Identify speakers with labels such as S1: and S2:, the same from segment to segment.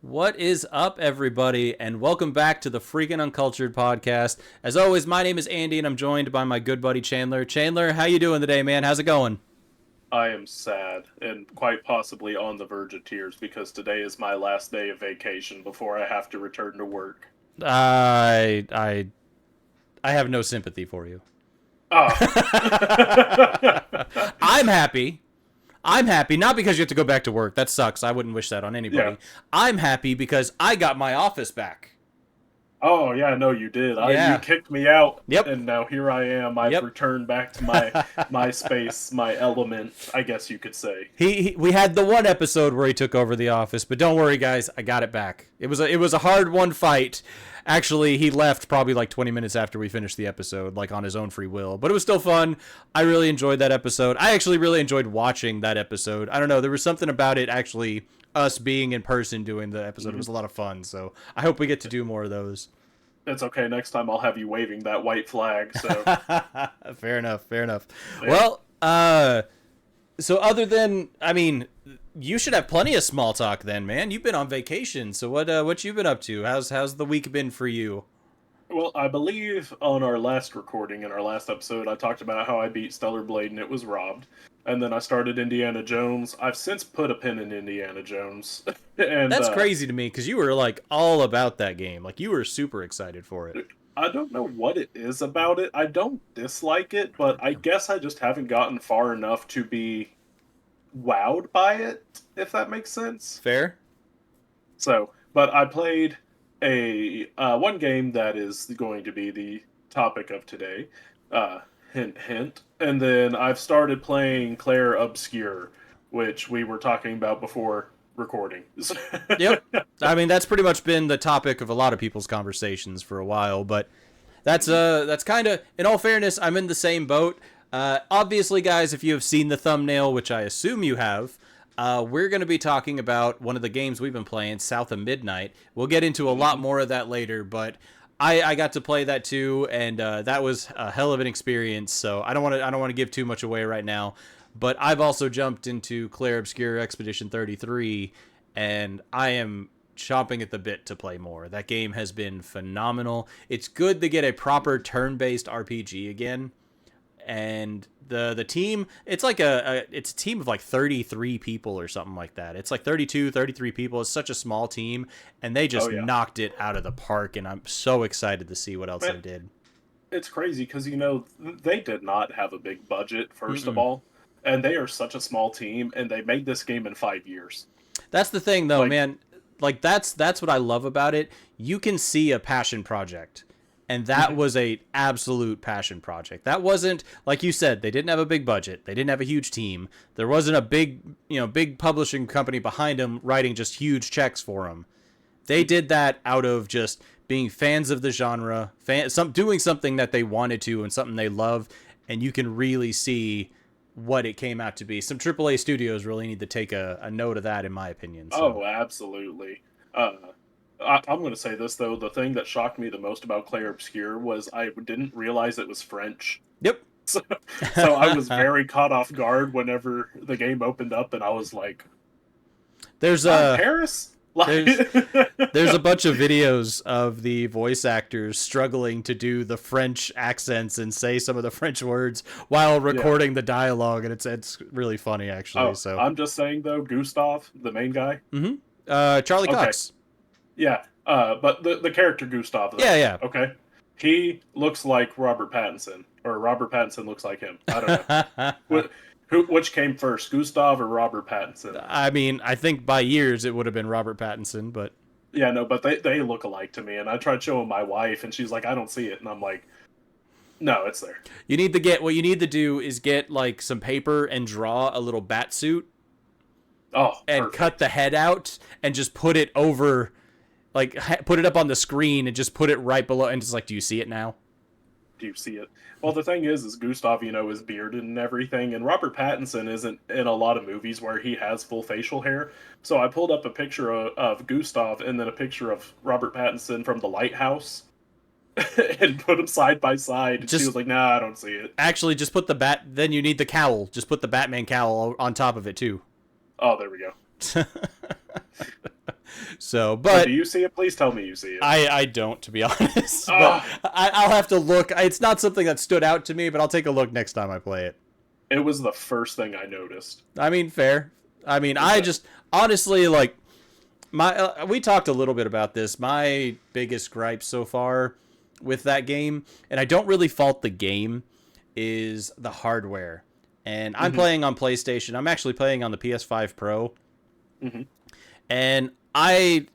S1: What is up, everybody, and welcome back to the Freaking Uncultured podcast. As always, my name is Andy, and I'm joined by my good buddy Chandler. Chandler, how you doing today, man? How's it going?
S2: I am sad and quite possibly on the verge of tears because today is my last day of vacation before I have to return to work.
S1: I I I have no sympathy for you.
S2: Ah.
S1: I'm happy. I'm happy, not because you have to go back to work. That sucks. I wouldn't wish that on
S2: Yeah.
S1: anybody. I'm happy because I got my office back.
S2: Oh, yeah, no, you did. You
S1: Yeah.
S2: kicked me out,
S1: Yep.
S2: and now here I am. I've
S1: Yep.
S2: returned back to my space, my element, I guess you could say.
S1: We had the one episode where he took over the office, but don't worry, guys, I got it back. It was a hard one fight. Actually, he left probably like 20 minutes after we finished the episode, like on his own free will. But it was still fun. I really enjoyed that episode. I actually really enjoyed watching that episode. I don't know, there was something about it actually. Us being in person doing the episode was a lot of fun. So I hope we get to do more of those.
S2: It's okay. Next time I'll have you waving that white flag. So,
S1: Fair enough. Fair enough.
S2: yeah.
S1: Well, so other than, I mean, you should have plenty of small talk then, man. You've been on vacation, so what you been up to? How's the week been for you?
S2: Well, I believe on our last recording, in our last episode, I talked about how I beat Stellar Blade and it was robbed. And then I started Indiana Jones. I've since put a pin in Indiana Jones. and
S1: That's crazy to me because you were like all about that game. Like you were super excited for it.
S2: I don't know what it is about it. I don't dislike it, but I guess I just haven't gotten far enough to be wowed by it, if that makes sense.
S1: Fair?
S2: So, but I played a one game that is going to be the topic of today. Hint, hint. And then I've started playing Claire Obscure, which we were talking about before recording.
S1: Yep. I mean, that's pretty much been the topic of a lot of people's conversations for a while, but that's kind of, in all fairness, I'm in the same boat. Obviously, guys, if you have seen the thumbnail, which I assume you have, we're going to be talking about one of the games we've been playing, South of Midnight. We'll get into a lot more of that later, but I got to play that too, and that was a hell of an experience. So I don't want to give too much away right now. But I've also jumped into Claire Obscure Expedition 33, and I am chomping at the bit to play more. That game has been phenomenal. It's good to get a proper turn-based RPG again. And the team, it's like it's a team of like 33 people or something like that. It's like 32, 33 people. It's such a small team, and they
S2: Oh
S1: just
S2: yeah.
S1: knocked it out of the park, and I'm so excited to see what else they
S2: Man,
S1: did.
S2: it's crazy because they did not have a big budget first of
S1: Mm-mm.
S2: all, and they are such a small team, and they made this game in 5 years.
S1: That's the thing though,
S2: Like,
S1: man. Like that's what I love about it. You can see a passion project. And that
S2: mhm.
S1: was a absolute passion project. That wasn't, like you said, they didn't have a big budget. They didn't have a huge team. There wasn't a big publishing company behind them writing just huge checks for them. They did that out of just being fans of the genre, doing something that they wanted to and something they love, and you can really see what it came out to be. Some AAA studios really need to take a note of that, in my opinion. So,
S2: Oh, absolutely. Uh, I'm going to say this though: the thing that shocked me the most about Claire Obscure was I didn't realize it was French.
S1: yep.
S2: So, so I was very caught off guard whenever the game opened up, and I was like,
S1: there's a
S2: Paris?"
S1: there's
S2: Like,
S1: there's a bunch of videos of the voice actors struggling to do the French accents and say some of the French words while
S2: yeah.
S1: recording the dialogue, and it's really funny actually.
S2: Oh,
S1: So,
S2: I'm just saying though, Gustav, the main guy.
S1: Charlie
S2: Okay,
S1: Cox.
S2: yeah. But the character Gustav though.
S1: Yeah, yeah.
S2: Okay, he looks like Robert Pattinson, or Robert Pattinson looks like him. I don't know. Which came first, Gustav or Robert Pattinson?
S1: I mean, I think by years it would have been Robert Pattinson, but
S2: Yeah, no, but they look alike to me, and I tried showing my wife, and she's like, I don't see it, and I'm like, no, it's there.
S1: what you need to do is get like some paper and draw a little bat suit
S2: Oh,
S1: and cut
S2: perfect.
S1: the head out and just put it over, like put it up on the screen and just put it right below, and just like, do you see it now?
S2: Do you see it? Well, the thing is Gustav, is bearded and everything, and Robert Pattinson isn't in a lot of movies where he has full facial hair. So I pulled up a picture of Gustav and then a picture of Robert Pattinson from The Lighthouse, and put them side by side. And she
S1: Just
S2: was like, "Nah, I don't see it."
S1: actually just put the bat. Then you need the cowl. Just put the Batman cowl on top of it too.
S2: Oh, there we go.
S1: So,
S2: But
S1: but
S2: do you see it? Please tell me you see it.
S1: I don't, to be honest. But
S2: Ah,
S1: I'll have to look. It's not something that stood out to me, but I'll take a look next time I play it.
S2: it was the first thing I noticed.
S1: I mean, fair. I mean,
S2: Is
S1: I
S2: that
S1: just honestly like my. We talked a little bit about this. My biggest gripe so far with that game, and I don't really fault the game, is the hardware. And I'm
S2: hmm
S1: playing on PlayStation. I'm actually playing on the PS5 Pro,
S2: hmm
S1: and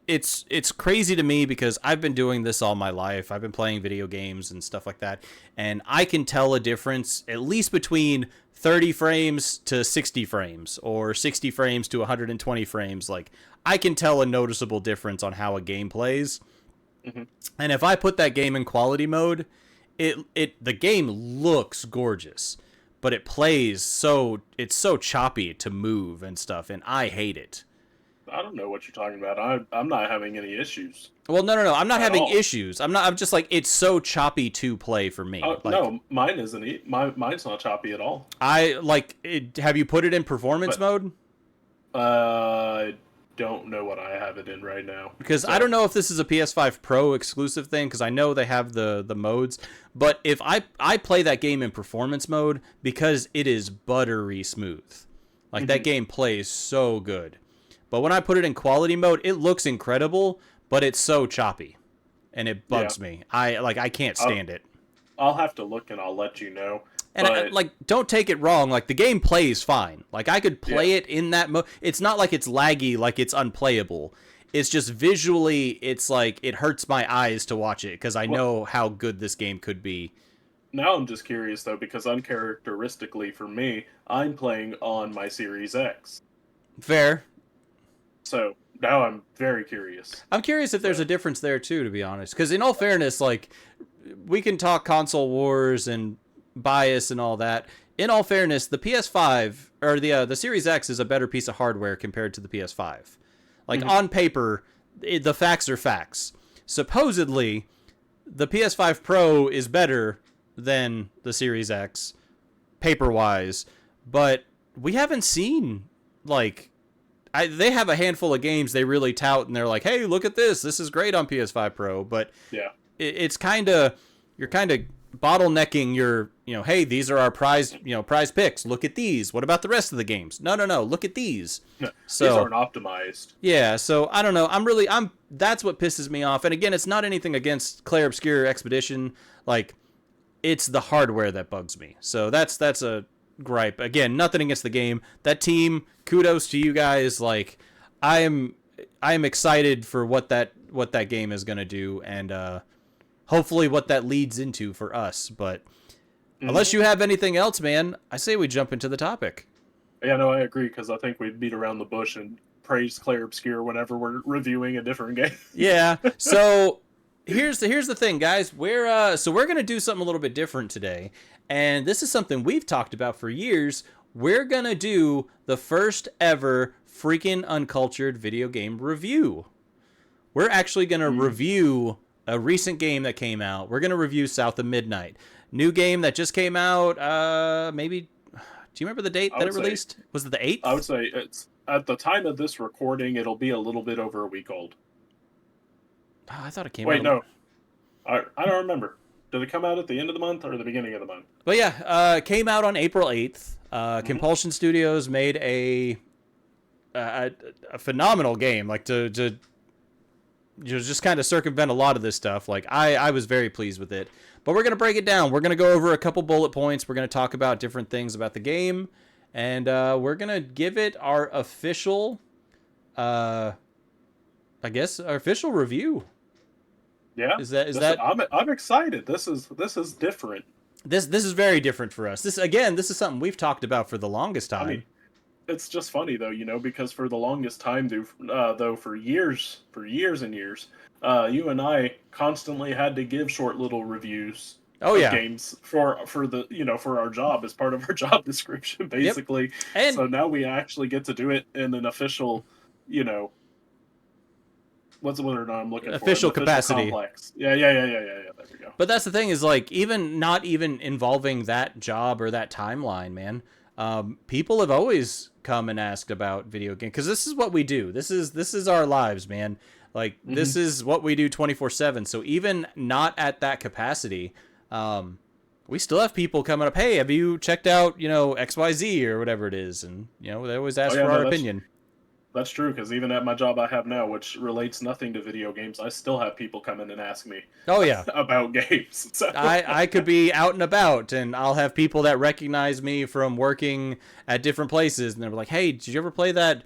S1: it's crazy to me because I've been doing this all my life. I've been playing video games and stuff like that, and I can tell a difference at least between 30 frames to 60 frames or 60 frames to 120 frames. Like, I can tell a noticeable difference on how a game plays.
S2: hmm
S1: And if I put that game in quality mode, the game looks gorgeous, but it plays it's so choppy to move and stuff, and I hate it.
S2: I don't know what you're talking about. I'm not having any issues
S1: Well, no. I'm not
S2: at
S1: having
S2: all.
S1: issues. I'm just like, it's so choppy to play for me. Like,
S2: No, mine isn't. Mine's not choppy at all.
S1: I like it. Have you put it in performance
S2: But
S1: mode?
S2: I don't know what I have it in right now.
S1: Because I
S2: So
S1: don't know if this is a PS5 Pro exclusive thing, because I know they have the modes. But if I play that game in performance mode because it is buttery smooth. Like, that
S2: mhm.
S1: game plays so good. But when I put it in quality mode, it looks incredible, but it's so choppy. And it
S2: Yeah,
S1: bugs me. I can't
S2: I'll,
S1: stand it.
S2: I'll have to look and I'll let you know.
S1: And
S2: But
S1: like, don't take it wrong. Like, the game plays fine. Like, I could
S2: yeah,
S1: play it in that mode. It's not like it's laggy, like it's unplayable. It's just visually, it's like it hurts my eyes to watch it because I
S2: well,
S1: know how good this game could be.
S2: now I'm just curious though because uncharacteristically for me, I'm playing on my Series X.
S1: Fair.
S2: So now I'm very curious.
S1: I'm curious if there's a
S2: So
S1: difference there too, to be honest. Because in all fairness, like, we can talk console wars and bias and all that. In all fairness, the PS5 or the Series X is a better piece of hardware compared to the PS5. Like,
S2: mhm.
S1: on paper, the facts are facts. Supposedly, the PS5 Pro is better than the Series X, paper wise, but we haven't seen, like, they have a handful of games they really tout and they're like, hey, look at this. This is great on PS5 Pro. But
S2: Yeah.
S1: it's kind of, you're kind of bottlenecking your, hey, these are our prize picks. Look at these. What about the rest of the games? No. Look at these.
S2: No, these
S1: So
S2: aren't optimized.
S1: yeah, so I don't know. That's what pisses me off. And again, it's not anything against Claire Obscure Expedition. Like, it's the hardware that bugs me. So that's a gripe. Again, nothing against the game. That team, kudos to you guys. Like, I am excited for what that game is going to do, and hopefully what that leads into for us. But
S2: hmm
S1: unless you have anything else, man, I say we jump into the topic.
S2: Yeah, no, I agree because I think we beat around the bush and praise Claire Obscure whenever we're reviewing a different game.
S1: Yeah. So here's the thing, guys. We're gonna do something a little bit different today, and this is something we've talked about for years. We're gonna do the first ever freaking uncultured video game review. We're actually gonna
S2: Mm.
S1: review a recent game that came out. We're gonna review South of Midnight, new game that just came out. Maybe. Do you remember the date
S2: I
S1: that
S2: would
S1: it
S2: say,
S1: released? Was it the
S2: I would
S1: 8th?
S2: say it's at the time of this recording, it'll be a little bit over a week old.
S1: Oh, I thought it came out.
S2: Wait, no, I don't remember. Did it come out at the end of the month or the beginning of the month?
S1: But yeah, came out on April 8th.
S2: hmm
S1: Compulsion Studios made a, a phenomenal game. Like, to just kind of circumvent a lot of this stuff. Like, I was very pleased with it. But we're gonna break it down. We're gonna go over a couple bullet points. We're gonna talk about different things about the game, and we're gonna give it our official, I guess, our official review.
S2: Yeah,
S1: Is that
S2: I'm excited. This is different.
S1: this is very different for us. This is something we've talked about for the longest
S2: I mean,
S1: time.
S2: it's just funny though, because for the longest time, though, for years and years, you and I constantly had to give short little reviews
S1: Oh
S2: of
S1: yeah.
S2: games for the for our job as part of our job description,
S1: Yep.
S2: basically.
S1: And
S2: So now we actually get to do it in an official, you know, what's the word I'm looking for? An
S1: official
S2: official
S1: capacity.
S2: complex. Yeah. There we go.
S1: But that's the thing is, like, even not even involving that job or that timeline, man. People have always come and asked about video games because this is what we do. This is our lives, man. Like this is what we do 24/7. So even not at that capacity, we still have people coming up. Hey, have you checked out XYZ or whatever it is? And they always ask for our opinion.
S2: That's true, because even at my job I have now, which relates nothing to video games, I still have people come in and ask me
S1: oh yeah
S2: about games. So.
S1: I could be out and about, and I'll have people that recognize me from working at different places, and they're like, hey, did you ever play that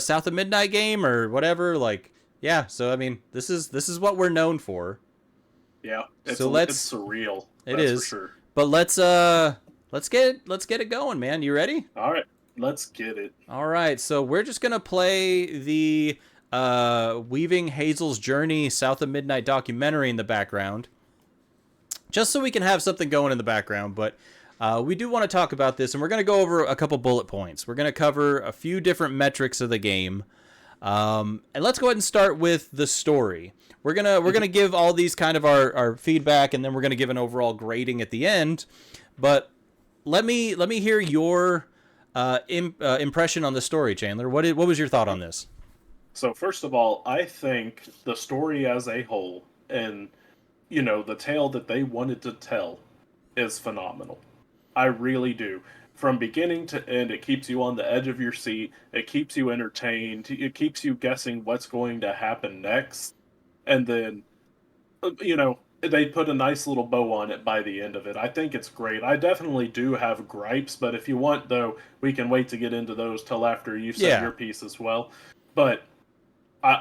S1: South of Midnight game or whatever? Like, yeah, so I mean, this is what we're known for.
S2: Yeah, it's surreal.
S1: It is.
S2: For sure.
S1: But let's get it going, man. You ready?
S2: All right. Let's get it.
S1: All right, so we're just going to play the Weaving Hazel's Journey South of Midnight documentary in the background, just so we can have something going in the background, but we do want to talk about this, and we're going to go over a couple bullet points. We're going to cover a few different metrics of the game, and let's go ahead and start with the story. We're gonna give all these kind of our feedback, and then we're going to give an overall grading at the end, but let me hear your impression on the story, Chandler. What was your thought on this?
S2: So first of all, I think the story as a whole and the tale that they wanted to tell is phenomenal. I really do. From beginning to end, it keeps you on the edge of your seat. It keeps you entertained. It keeps you guessing what's going to happen next. And then they put a nice little bow on it by the end of it. I think it's great. I definitely do have gripes, but if you want, though, we can wait to get into those till after you've said your piece as well. But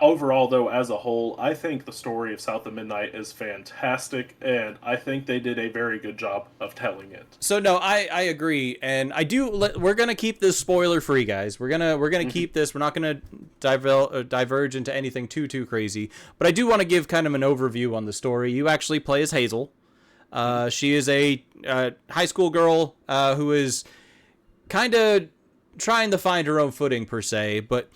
S2: overall, though, as a whole, I think the story of South of Midnight is fantastic, and I think they did a very good job of telling it.
S1: So no, I agree, and I do. We're gonna keep this spoiler free, guys. We're gonna keep this. We're not gonna diverge into anything too crazy. But I do want to give kind of an overview on the story. You actually play as Hazel. She is a high school girl who is kind of trying to find her own footing per se, but.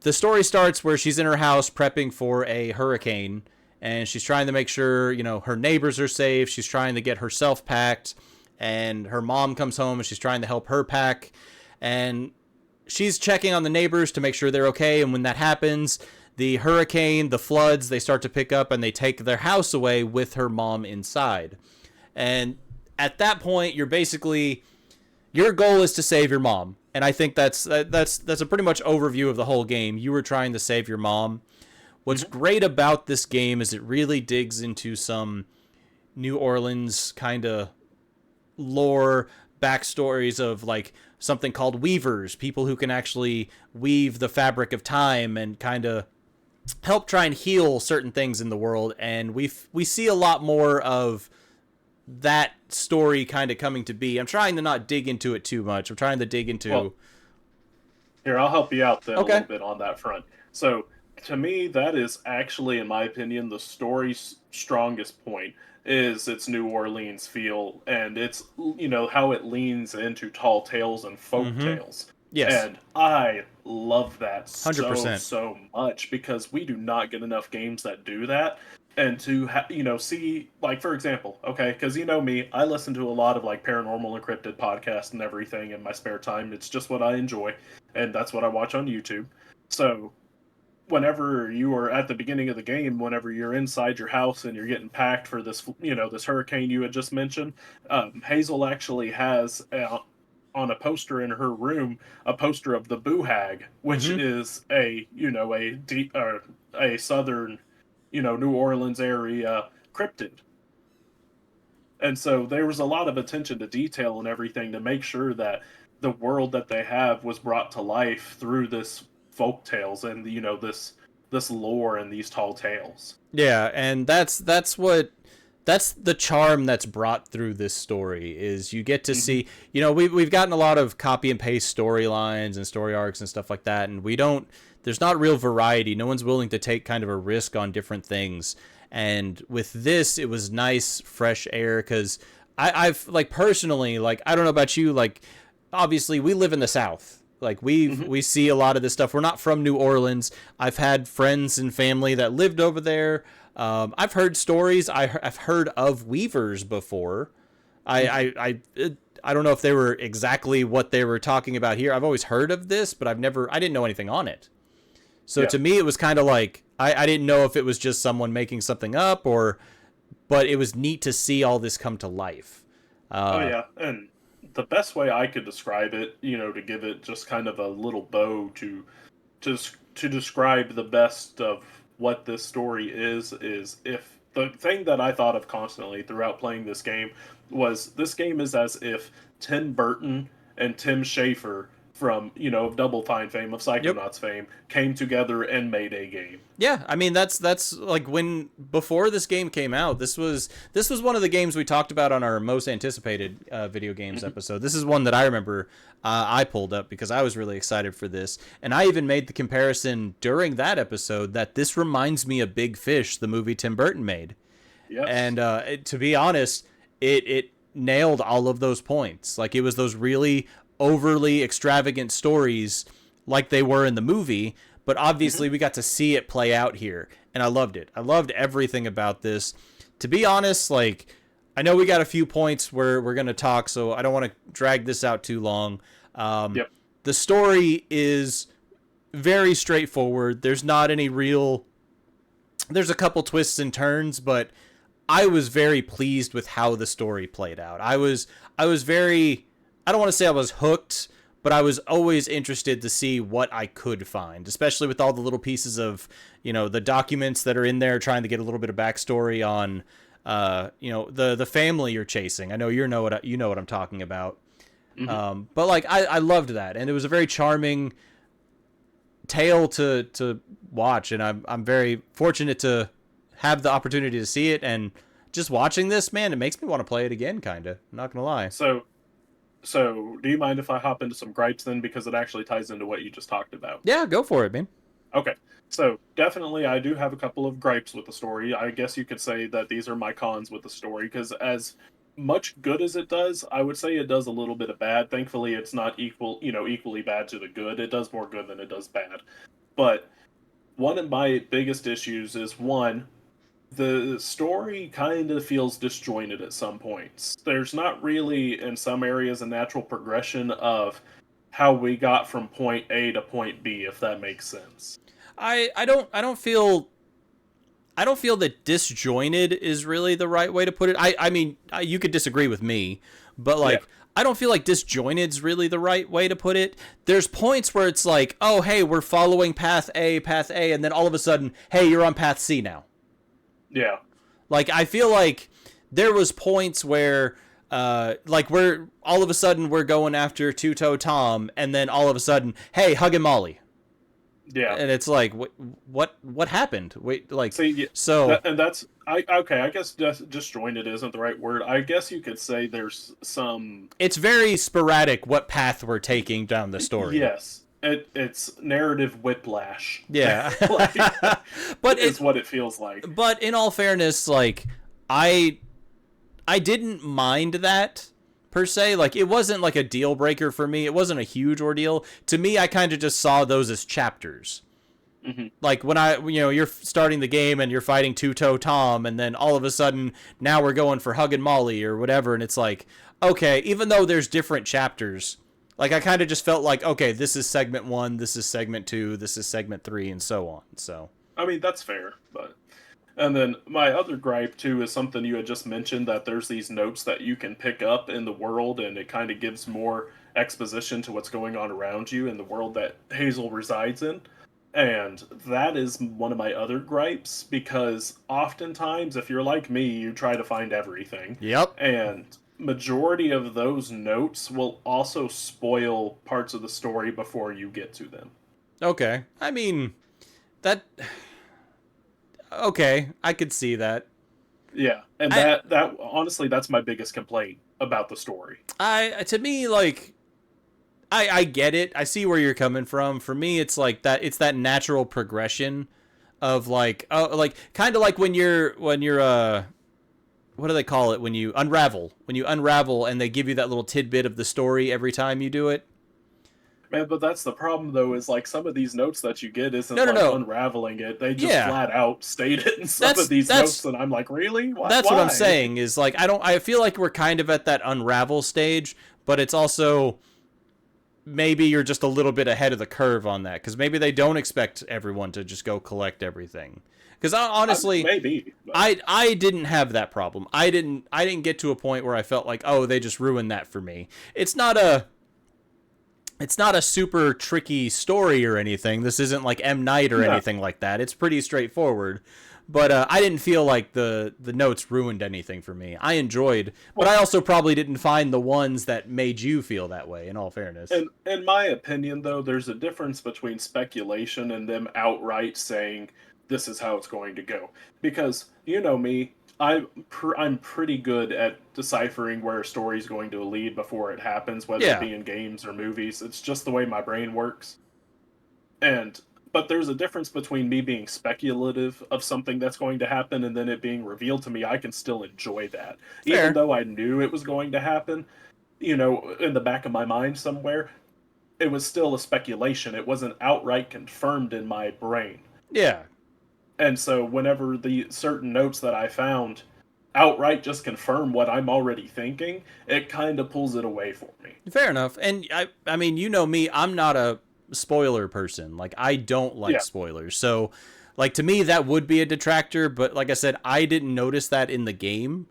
S1: The story starts where she's in her house prepping for a hurricane, and she's trying to make sure, her neighbors are safe. She's trying to get herself packed, and her mom comes home and she's trying to help her pack, and she's checking on the neighbors to make sure they're okay. And when that happens, the hurricane, the floods, they start to pick up and they take their house away with her mom inside. And at that point, your goal is to save your mom. And I think that's a pretty much overview of the whole game. You were trying to save your mom. What's great about this game is it really digs into some New Orleans kind of lore, backstories of like something called weavers, people who can actually weave the fabric of time and kind of help try and heal certain things in the world. And we see a lot more of that story kind of coming to be. I'm trying to not dig into it too much. I'm trying to dig into...
S2: Here, I'll help you out then a little bit on that front. So, to me, that is actually, in my opinion, the story's strongest point is its New Orleans feel, and it's, how it leans into tall tales and folk tales.
S1: Yes.
S2: And I love that
S1: 100%.
S2: so much, because we do not get enough games that do that. And to see, like, for example, because me, I listen to a lot of like paranormal encrypted podcasts and everything in my spare time. It's just what I enjoy, and that's what I watch on YouTube. So whenever you are at the beginning of the game, whenever you're inside your house and you're getting packed for this, this hurricane you had just mentioned, Hazel actually has on a poster in her room a poster of the Boo Hag, which is a southern New Orleans area cryptid. And so there was a lot of attention to detail and everything to make sure that the world that they have was brought to life through this folk tales and this lore and these tall tales.
S1: Yeah, and that's the charm that's brought through this story is you get to see, we've gotten a lot of copy and paste storylines and story arcs and stuff like that, and there's not real variety. No one's willing to take kind of a risk on different things. And with this, it was nice, fresh air, because I've like personally, like, I don't know about you, like, obviously we live in the South. Like we see a lot of this stuff. We're not from New Orleans. I've had friends and family that lived over there. I've heard stories. I've heard of weavers before. I I don't know if they were exactly what they were talking about here. I've always heard of this, but I didn't know anything on it. So to me, it was kind of like, I didn't know if it was just someone making something up but it was neat to see all this come to life.
S2: Oh yeah, and the best way I could describe it, to give it just kind of a little bow to to describe the best of what this story is if the thing that I thought of constantly throughout playing this game was this game is as if Tim Burton and Tim Schafer from, Double Fine fame, of Psychonauts fame, came together and made a game.
S1: Yeah, I mean that's like before this game came out, this was one of the games we talked about on our most anticipated video games episode. This is one that I remember I pulled up because I was really excited for this, and I even made the comparison during that episode that this reminds me of Big Fish, the movie Tim Burton made.
S2: Yes.
S1: And to be honest, it nailed all of those points. Like, it was those really overly extravagant stories like they were in the movie, but obviously we got to see it play out here, and I loved it. I loved everything about this. To be honest, like, I know we got a few points where we're going to talk, so I don't want to drag this out too long. The story is very straightforward. There's not any there's a couple twists and turns, but I was very pleased with how the story played out. I was very, I don't want to say I was hooked, but I was always interested to see what I could find, especially with all the little pieces of, the documents that are in there, trying to get a little bit of backstory on, the family you're chasing. I know you know what I'm talking about. But like, I loved that, and it was a very charming tale to watch, and I'm very fortunate to have the opportunity to see it, and just watching this, man, it makes me want to play it again, kind of. I'm not gonna lie.
S2: So, do you mind if I hop into some gripes then, because it actually ties into what you just talked about?
S1: Yeah, go for it, man.
S2: Okay, so definitely I do have a couple of gripes with the story. I guess you could say that these are my cons with the story, because as much good as it does, I would say it does a little bit of bad. Thankfully, it's not equally bad to the good. It does more good than it does bad. But one of my biggest issues is, one, the story kind of feels disjointed at some points. There's not really, in some areas, a natural progression of how we got from point A to point B, if that makes sense.
S1: I don't feel that disjointed is really the right way to put it. I mean, you could disagree with me, but like, yeah. I don't feel like disjointed's really the right way to put it. There's points where it's like, oh, hey, we're following path A, and then all of a sudden, hey, you're on path C now.
S2: Yeah.
S1: Like, I feel like there was points where, like, we're all of a sudden we're going after Two-Toe Tom, and then all of a sudden, hey, Hug and Molly.
S2: Yeah.
S1: And it's like, what happened? Wait, like,
S2: see,
S1: so.
S2: I guess disjointed isn't the right word. I guess you could say there's some.
S1: It's very sporadic what path we're taking down the story.
S2: Yes. It's narrative whiplash.
S1: Yeah.
S2: But it's what it feels like.
S1: But in all fairness, like, I didn't mind that per se. Like, it wasn't like a deal breaker for me. It wasn't a huge ordeal. To me, I kind of just saw those as chapters. Mm-hmm. Like, when you're starting the game and you're fighting Two-Toe Tom, and then all of a sudden now we're going for Hug and Molly or whatever, and it's like, okay, even though there's different chapters, like, I kind of just felt like, okay, this is segment 1, this is segment 2, this is segment 3, and so on. So,
S2: I mean, that's fair, but. And then my other gripe, too, is something you had just mentioned, that there's these notes that you can pick up in the world, and it kind of gives more exposition to what's going on around you in the world that Hazel resides in. And that is one of my other gripes, because oftentimes, if you're like me, you try to find everything.
S1: Yep.
S2: And majority of those notes will also spoil parts of the story before you get to them.
S1: Okay. I mean, that... Okay, I could see that.
S2: Yeah, and that honestly, that's my biggest complaint about the story.
S1: To me, like, I get it. I see where you're coming from. For me, it's like that. It's that natural progression of like kind of like when you're what do they call it, when you unravel and they give you that little tidbit of the story every time you do it.
S2: Man, but that's the problem, though, is like some of these notes that you get isn't unraveling it. They just flat out state it in some of these notes, and I'm like, really? Why?
S1: That's what I'm saying, is like, I feel like we're kind of at that unravel stage, but it's also maybe you're just a little bit ahead of the curve on that because maybe they don't expect everyone to just go collect everything. Because honestly,
S2: Maybe, but
S1: I didn't have that problem. I didn't get to a point where I felt like, oh, they just ruined that for me. It's not a super tricky story or anything. This isn't like M. Night or
S2: no.
S1: anything like that. It's pretty straightforward. But I didn't feel like the notes ruined anything for me. I enjoyed, but I
S2: Well,
S1: also probably didn't find the ones that made you feel that way, in all fairness.
S2: in my opinion, though, there's a difference between speculation and them outright saying this is how it's going to go. Because you know me, I'm pretty good at deciphering where a story's going to lead before it happens, whether it
S1: Yeah,
S2: be in games or movies. It's just the way my brain works. And but there's a difference between me being speculative of something that's going to happen and then it being revealed to me. I can still enjoy that, even
S1: fair.
S2: though I knew it was going to happen. In the back of my mind somewhere, it was still a speculation. It wasn't outright confirmed in my brain.
S1: Yeah,
S2: And so whenever the certain notes that I found outright just confirm what I'm already thinking, it kind of pulls it away for me.
S1: fair enough. And I mean, you know me, I'm not a spoiler person. Like I don't like
S2: Yeah.
S1: spoilers. So, like to me that would be a detractor, but like I said, I didn't notice that in the game.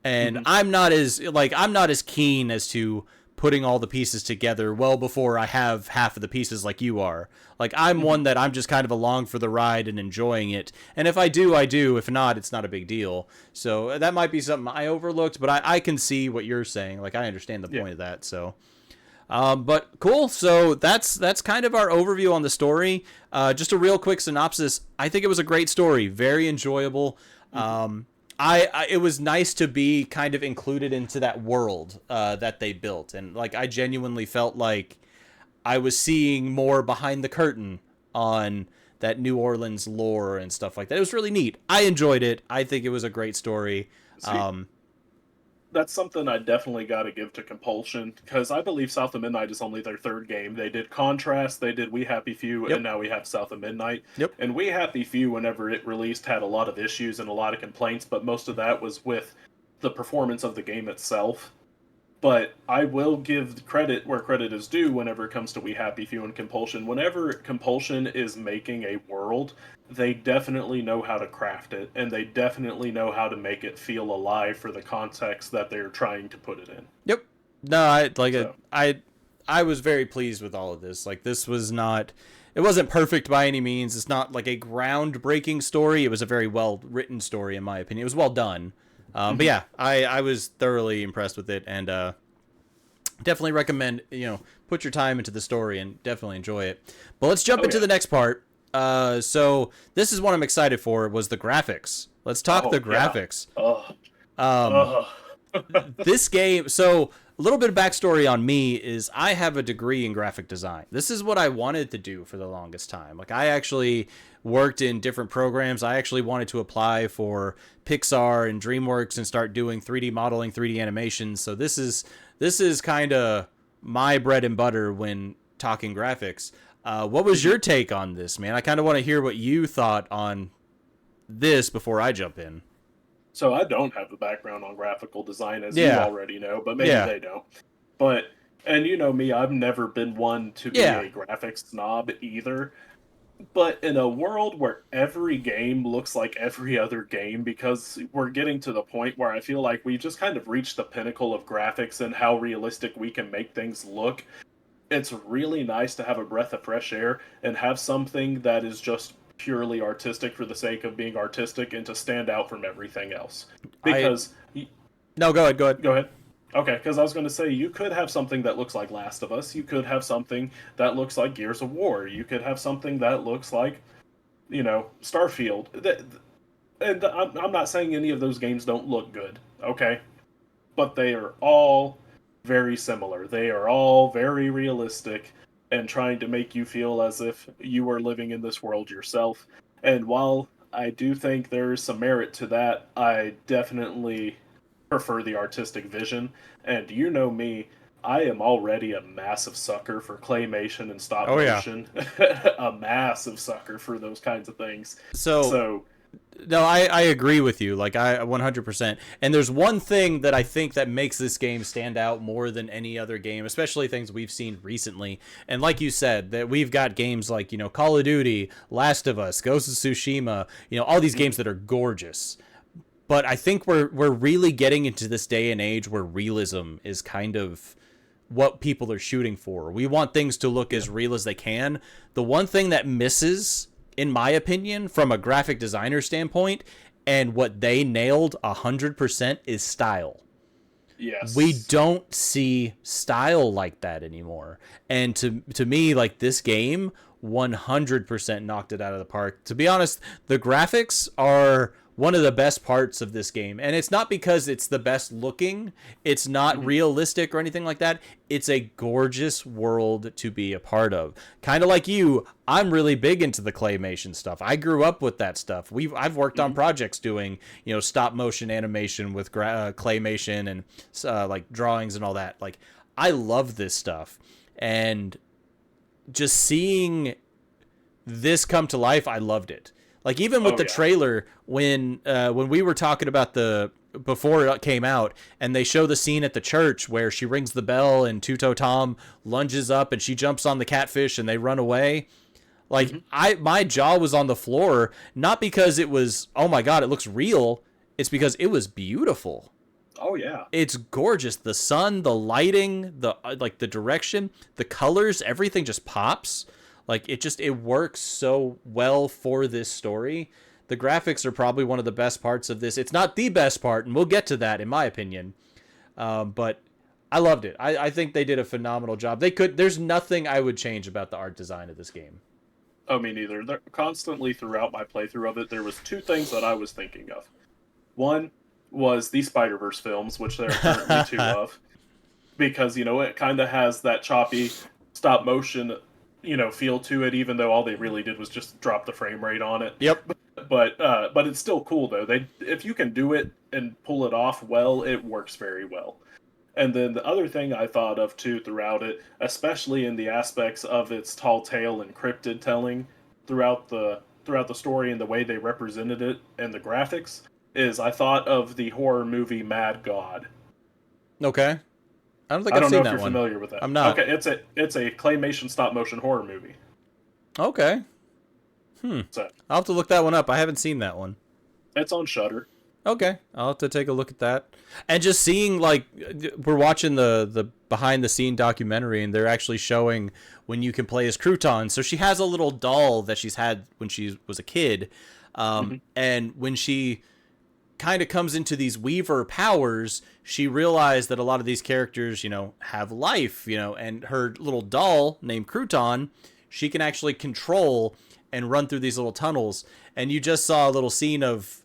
S1: And
S2: Hmm.
S1: I'm not as keen as to putting all the pieces together well before I have half of the pieces like you are. Like I'm
S2: Hmm.
S1: one that I'm just kind of along for the ride and enjoying it. And if I do, I do. If not, it's not a big deal. So that might be something I overlooked, but I can see what you're saying. Like I understand the
S2: Yeah.
S1: point of that. So but cool. So that's kind of our overview on the story. Just a real quick synopsis. I think it was a great story, very enjoyable.
S2: Hmm.
S1: It was nice to be kind of included into that world that they built, and like I genuinely felt like I was seeing more behind the curtain on that New Orleans lore and stuff like that. It was really neat. I enjoyed it. I think it was a great story.
S2: See,
S1: Um,
S2: that's something I definitely got to give to Compulsion because I believe South of Midnight is only their third game. They did Contrast, they did We Happy Few, and
S1: yep,
S2: now we have South of Midnight.
S1: yep.
S2: And We Happy Few, whenever it released, had a lot of issues and a lot of complaints, but most of that was with the performance of the game itself. But I will give credit where credit is due whenever it comes to We Happy Few and Compulsion. Whenever Compulsion is making a world, they definitely know how to craft it, and they definitely know how to make it feel alive for the context that they're trying to put it in.
S1: Yep. No, I like it.
S2: So,
S1: I was very pleased with all of this. Like this was not it wasn't perfect by any means. It's not like a groundbreaking story. It was a very well written story in my opinion. It was well done. But
S2: mhm.
S1: yeah, I was thoroughly impressed with it and definitely recommend, put your time into the story and definitely enjoy it. But let's jump
S2: Oh
S1: into
S2: yeah.
S1: the next part. So this is what I'm excited for was the graphics. Let's talk the
S2: Oh yeah.
S1: graphics.
S2: Ugh.
S1: Um,
S2: Ugh.
S1: this game, so a little bit of backstory on me is I have a degree in graphic design. This is what I wanted to do for the longest time. Like I actually worked in different programs. I actually wanted to apply for Pixar and DreamWorks and start doing 3D modeling, 3D animation. So this is kind of my bread and butter when talking graphics. What was
S2: Mhm.
S1: your take on this, man? I kind of want to hear what you thought on this before I jump in.
S2: So I don't have a background on graphical design, as you
S1: Yeah,
S2: already know, but maybe
S1: yeah,
S2: they don't. But and you know me, I've never been one to be
S1: yeah.
S2: a graphics snob either. But in a world where every game looks like every other game, because we're getting to the point where I feel like we've just kind of reached the pinnacle of graphics and how realistic we can make things look, it's really nice to have a breath of fresh air and have something that is just purely artistic for the sake of being artistic and to stand out from everything else.
S1: I
S2: Because,
S1: No, go ahead, go ahead.
S2: go ahead. Okay, because I was going to say you could have something that looks like Last of Us. You could have something that looks like Gears of War. You could have something that looks like, Starfield. And I'm not saying any of those games don't look good, okay? But they are all very similar. They are all very realistic and trying to make you feel as if you are living in this world yourself. And while I do think there is some merit to that, I definitely prefer the artistic vision. And you know me, I am already a massive sucker for claymation and stop
S1: Oh yeah.
S2: motion. A massive sucker for those kinds of things.
S1: So
S2: So,
S1: No, I agree with you. Like, I 100%. And there's one thing that I think that makes this game stand out more than any other game, especially things we've seen recently. And like you said, that we've got games like, Call of Duty, Last of Us, Ghost of Tsushima, all these games that are gorgeous. But I think we're really getting into this day and age where realism is kind of what people are shooting for. We want things to look as real as they can. The one thing that misses, in my opinion, from a graphic designer standpoint, and what they nailed 100% is style.
S2: Yes.
S1: We don't see style like that anymore. And to me, like, this game 100% knocked it out of the park. To be honest, the graphics are one of the best parts of this game. And it's not because it's the best looking. It's not realistic or anything like that. It's a gorgeous world to be a part of. Kind of like you, I'm really big into the claymation stuff. I grew up with that stuff. I've worked on projects doing, stop motion animation with claymation and like drawings and all that. Like, I love this stuff. And just seeing this come to life, I loved it. Like, even with the trailer, when we were talking about before it came out, and they show the scene at the church where she rings the bell and Tuto Tom lunges up and she jumps on the catfish and they run away. Like, my jaw was on the floor, not because it was, oh my God, it looks real. It's because it was beautiful.
S2: Oh yeah.
S1: It's gorgeous. The sun, the lighting, the direction, the colors, everything just pops. Like, it works so well for this story. The graphics are probably one of the best parts of this. It's not the best part, and we'll get to that in my opinion. But I loved it. I think they did a phenomenal job. There's nothing I would change about the art design of this game.
S2: Oh, me neither. Constantly throughout my playthrough of it, there was two things that I was thinking of. One was the Spider-Verse films, which there are currently two of. Because, it kind of has that choppy stop motion feel to it, even though all they really did was just drop the frame rate on it.
S1: Yep.
S2: But it's still cool though. If you can do it and pull it off well, it works very well. And then the other thing I thought of too throughout it, especially in the aspects of its tall tale and cryptid telling throughout the story and the way they represented it and the graphics, is I thought of the horror movie Mad God.
S1: Okay. I don't think
S2: I don't know if
S1: that
S2: you're
S1: one.
S2: familiar with that.
S1: I'm not.
S2: Okay, it's a claymation stop motion horror movie.
S1: Okay.
S2: So
S1: I'll have to look that one up. I haven't seen that one.
S2: it's on Shudder.
S1: Okay, I'll have to take a look at that. And just seeing, like, we're watching the behind the scene documentary, and they're actually showing when you can play as Crouton. So she has a little doll that she's had when she was a kid, and when she kind of comes into these Weaver powers, she realized that a lot of these characters, have life, and her little doll named Crouton, she can actually control and run through these little tunnels. And you just saw a little scene of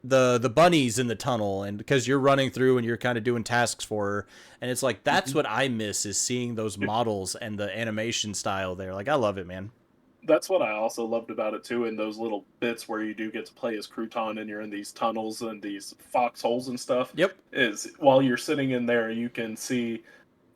S1: the bunnies in the tunnel, and because you're running through and you're kind of doing tasks for her, and it's like, that's what I miss, is seeing those models and the animation style there. Like, I love it, man.
S2: That's what I also loved about it too, in those little bits where you do get to play as Crouton and you're in these tunnels and these foxholes and stuff.
S1: Yep.
S2: Is while you're sitting in there, you can see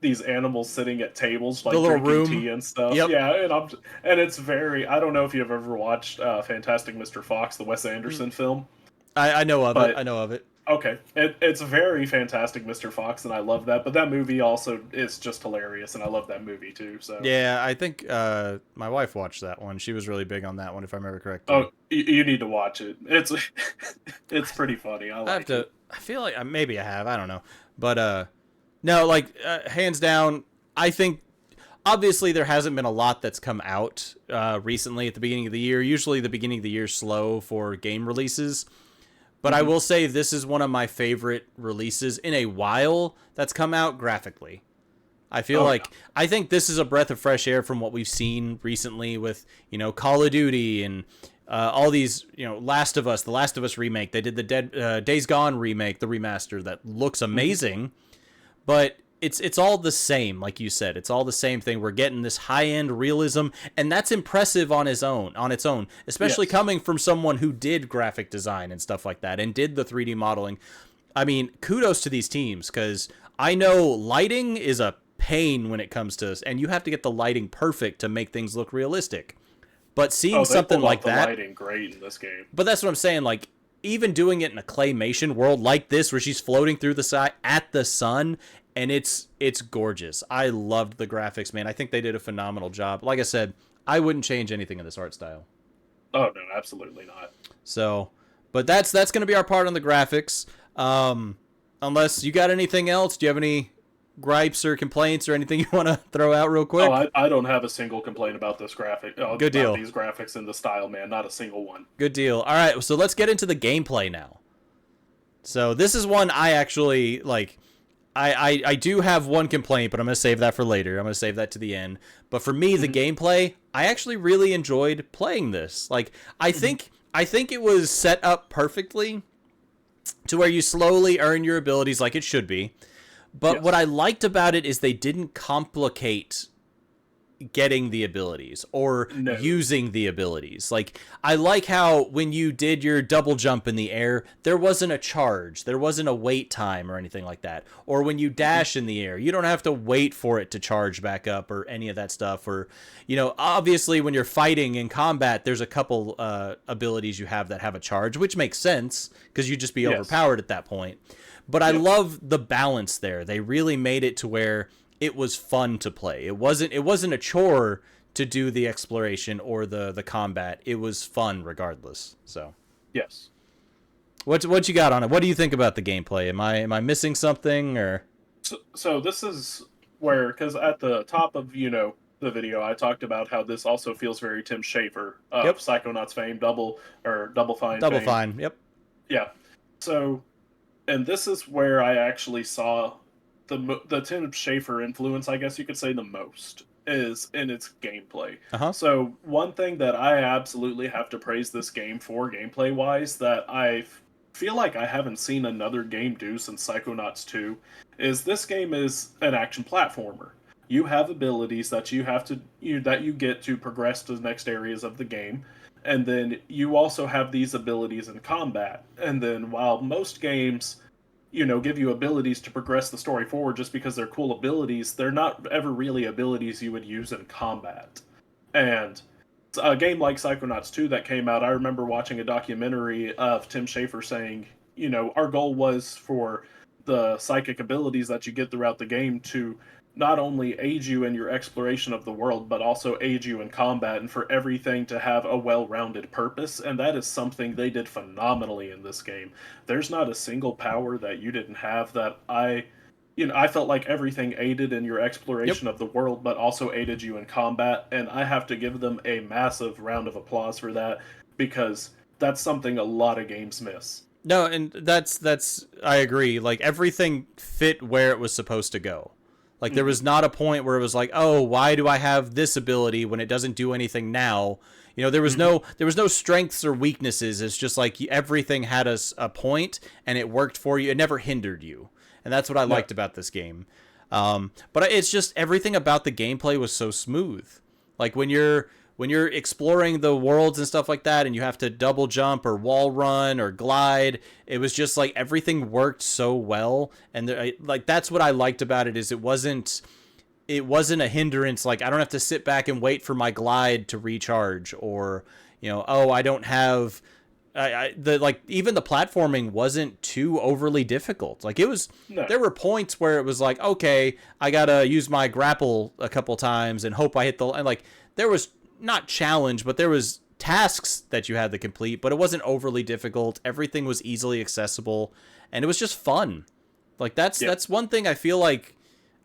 S2: these animals sitting at tables, like
S1: The little
S2: drinking
S1: room.
S2: tea and stuff.
S1: Yep.
S2: Yeah, and it's very. I don't know if you've ever watched Fantastic Mr. Fox, the Wes Anderson film.
S1: I know of it. I know of it.
S2: Okay, it's very Fantastic Mr. Fox, and I love that. But that movie also is just hilarious, and I love that movie too. So
S1: Yeah, I think my wife watched that one. She was really big on that one, if I remember correctly.
S2: oh, you need to watch it. It's it's pretty funny. I like it.
S1: I feel like maybe I have. I don't know, but no, like hands down, I think. Obviously, there hasn't been a lot that's come out recently at the beginning of the year. Usually, the beginning of the year is slow for game releases. But I will say this is one of my favorite releases in a while that's come out graphically. I feel I think this is a breath of fresh air from what we've seen recently with, Call of Duty and all these, Last of Us, the Last of Us remake. They did the Days Gone remake, the remaster that looks amazing. But it's all the same, like you said. It's all the same thing. We're getting this high-end realism, and that's impressive on its own, especially coming from someone who did graphic design and stuff like that and did the 3D modeling. I mean, kudos to these teams, because I know lighting is a pain when it comes to this, and you have to get the lighting perfect to make things look realistic. But seeing
S2: Oh, they
S1: something
S2: pulled off
S1: like
S2: the
S1: that,
S2: lighting great in this game.
S1: but that's what I'm saying. Like, even doing it in a claymation world like this, where she's floating through the sky at the sun, and it's gorgeous. I loved the graphics, man. I think they did a phenomenal job. Like I said, I wouldn't change anything in this art style.
S2: Oh no, absolutely not.
S1: So, but that's going to be our part on the graphics. Unless you got anything else, do you have any gripes or complaints or anything you want to throw out real
S2: Oh,
S1: quick?
S2: I don't have a single complaint about this graphic,
S1: Good
S2: about
S1: deal.
S2: these graphics and the style, man. Not a single one.
S1: Good deal. All right, so let's get into the gameplay now. So this is one I actually like. I do have one complaint, but I'm gonna save that for later. I'm gonna save that to the end. But for me, the gameplay, I actually really enjoyed playing this. Like, I think it was set up perfectly to where you slowly earn your abilities like it should be. But
S2: Yes.
S1: what I liked about it is they didn't complicate getting the abilities or
S2: No.
S1: using the abilities. Like, I like how when you did your double jump in the air, there wasn't a charge, there wasn't a wait time or anything like that. Or when you dash in the air, you don't have to wait for it to charge back up or any of that stuff. Or, obviously when you're fighting in combat, there's a couple abilities you have that have a charge, which makes sense because you'd just be
S2: Yes.
S1: overpowered at that point. But I
S2: Yep.
S1: love the balance there. They really made it to where it was fun to play. It wasn't a chore to do the exploration or the combat. It was fun regardless. So,
S2: Yes.
S1: what you got on it? What do you think about the gameplay? Am I missing something or?
S2: So this is where, because at the top of the video, I talked about how this also feels very Tim Schafer of
S1: Yep.
S2: Psychonauts fame, Double Fine
S1: Double
S2: fame.
S1: Fine. Yep.
S2: Yeah. So, and this is where I actually saw the Tim Schafer influence, I guess you could say, the most is in its gameplay.
S1: Uh-huh.
S2: So one thing that I absolutely have to praise this game for, gameplay wise, that feel like I haven't seen another game do since Psychonauts 2, is this game is an action platformer. You have abilities that you get to progress to the next areas of the game, and then you also have these abilities in combat. And then while most games give you abilities to progress the story forward just because they're cool abilities, they're not ever really abilities you would use in combat. And a game like Psychonauts 2 that came out, I remember watching a documentary of Tim Schafer saying, our goal was for the psychic abilities that you get throughout the game to not only aid you in your exploration of the world, but also aid you in combat, and for everything to have a well-rounded purpose. And that is something they did phenomenally in this game. There's not a single power that you didn't have that I felt like everything aided in your exploration of the world, but also aided you in combat. And I have to give them a massive round of applause for that, because that's something a lot of games miss.
S1: No, and that's I agree. Like, everything fit where it was supposed to go. Like, there was not a point where it was like, oh, why do I have this ability when it doesn't do anything now? There was no strengths or weaknesses. It's just like everything had a point and it worked for you. It never hindered you, and that's what I liked about this game. But it's just everything about the gameplay was so smooth. Like, when you're exploring the worlds and stuff like that, and you have to double jump or wall run or glide, it was just like everything worked so well. And that's what I liked about it, is it wasn't a hindrance. Like, I don't have to sit back and wait for my glide to recharge, or oh, I don't have even the platforming wasn't too overly difficult. Like, it was,
S2: No.
S1: there were points where it was like, okay, I gotta use my grapple a couple times and hope I hit and like, there was not challenge, but there was tasks that you had to complete, but it wasn't overly difficult. Everything was easily accessible, and it was just fun. Like, that's one thing I feel like,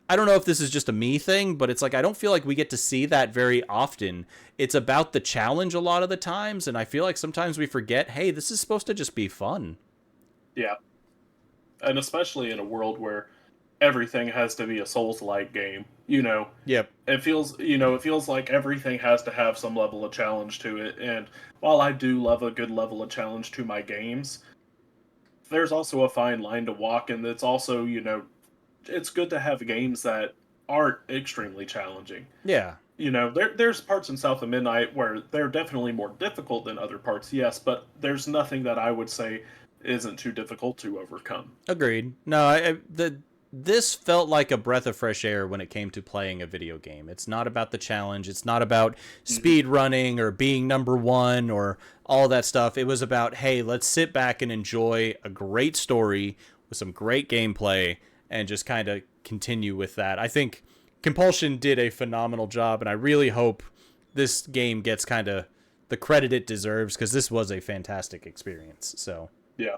S1: I don't know if this is just a me thing, but it's like, I don't feel like we get to see that very often. It's about the challenge a lot of the times, and I feel like sometimes we forget, hey, this is supposed to just be fun.
S2: Yeah. And especially in a world where everything has to be a Souls-like game.
S1: Yep.
S2: It feels like everything has to have some level of challenge to it. And while I do love a good level of challenge to my games, there's also a fine line to walk, and it's also, it's good to have games that aren't extremely challenging.
S1: Yeah.
S2: There's parts in South of Midnight where they're definitely more difficult than other parts, yes, but there's nothing that I would say isn't too difficult to overcome.
S1: Agreed. No, this felt like a breath of fresh air when it came to playing a video game. It's not about the challenge. It's not about
S2: Hmm.
S1: speed running or being number one or all that stuff. It was about, hey, let's sit back and enjoy a great story with some great gameplay and just kind of continue with that. I think Compulsion did a phenomenal job, and I really hope this game gets kind of the credit it deserves because this was a fantastic experience. So,
S2: Yeah.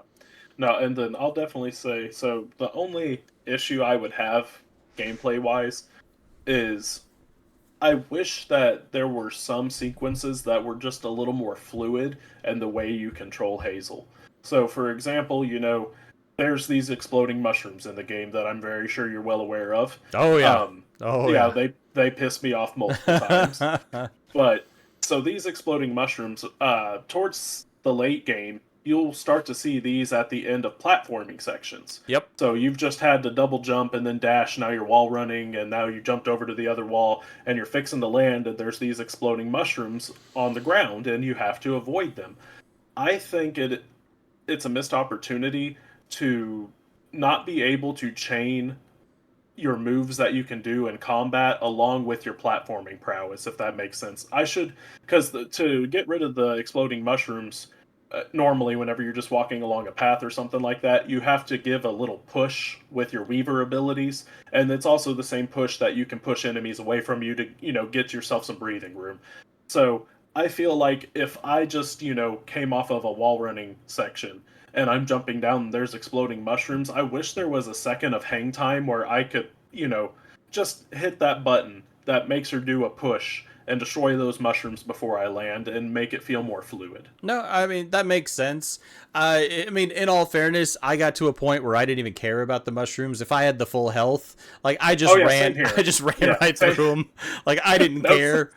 S2: No, and then I'll definitely say so. The only issue I would have gameplay wise is I wish that there were some sequences that were just a little more fluid and the way you control Hazel. So, for example, there's these exploding mushrooms in the game that I'm very sure you're well aware of.
S1: oh yeah,
S2: Um,
S1: oh
S2: yeah,
S1: yeah.
S2: they piss me off multiple times. But so these exploding mushrooms, towards the late game, you'll start to see these at the end of platforming sections.
S1: Yep.
S2: So you've just had to double jump and then dash. Now you're wall running, and now you jumped over to the other wall, and you're fixing to land, and there's these exploding mushrooms on the ground, and you have to avoid them. I think it's a missed opportunity to not be able to chain your moves that you can do in combat along with your platforming prowess, if that makes sense. Because to get rid of the exploding mushrooms, normally whenever you're just walking along a path or something like that, you have to give a little push with your Weaver abilities, and it's also the same push that you can push enemies away from you to, get yourself some breathing room. So I feel like if I just, came off of a wall running section and I'm jumping down and there's exploding mushrooms, I wish there was a second of hang time where I could, just hit that button that makes her do a push and destroy those mushrooms before I land and make it feel more fluid.
S1: No, I mean that makes sense. I mean, in all fairness, I got to a point where I didn't even care about the mushrooms. If I had the full health, like I
S2: Oh
S1: just
S2: yeah, same
S1: ran,
S2: here.
S1: I just ran
S2: Yeah,
S1: right
S2: same.
S1: through them. Like I didn't
S2: No,
S1: care.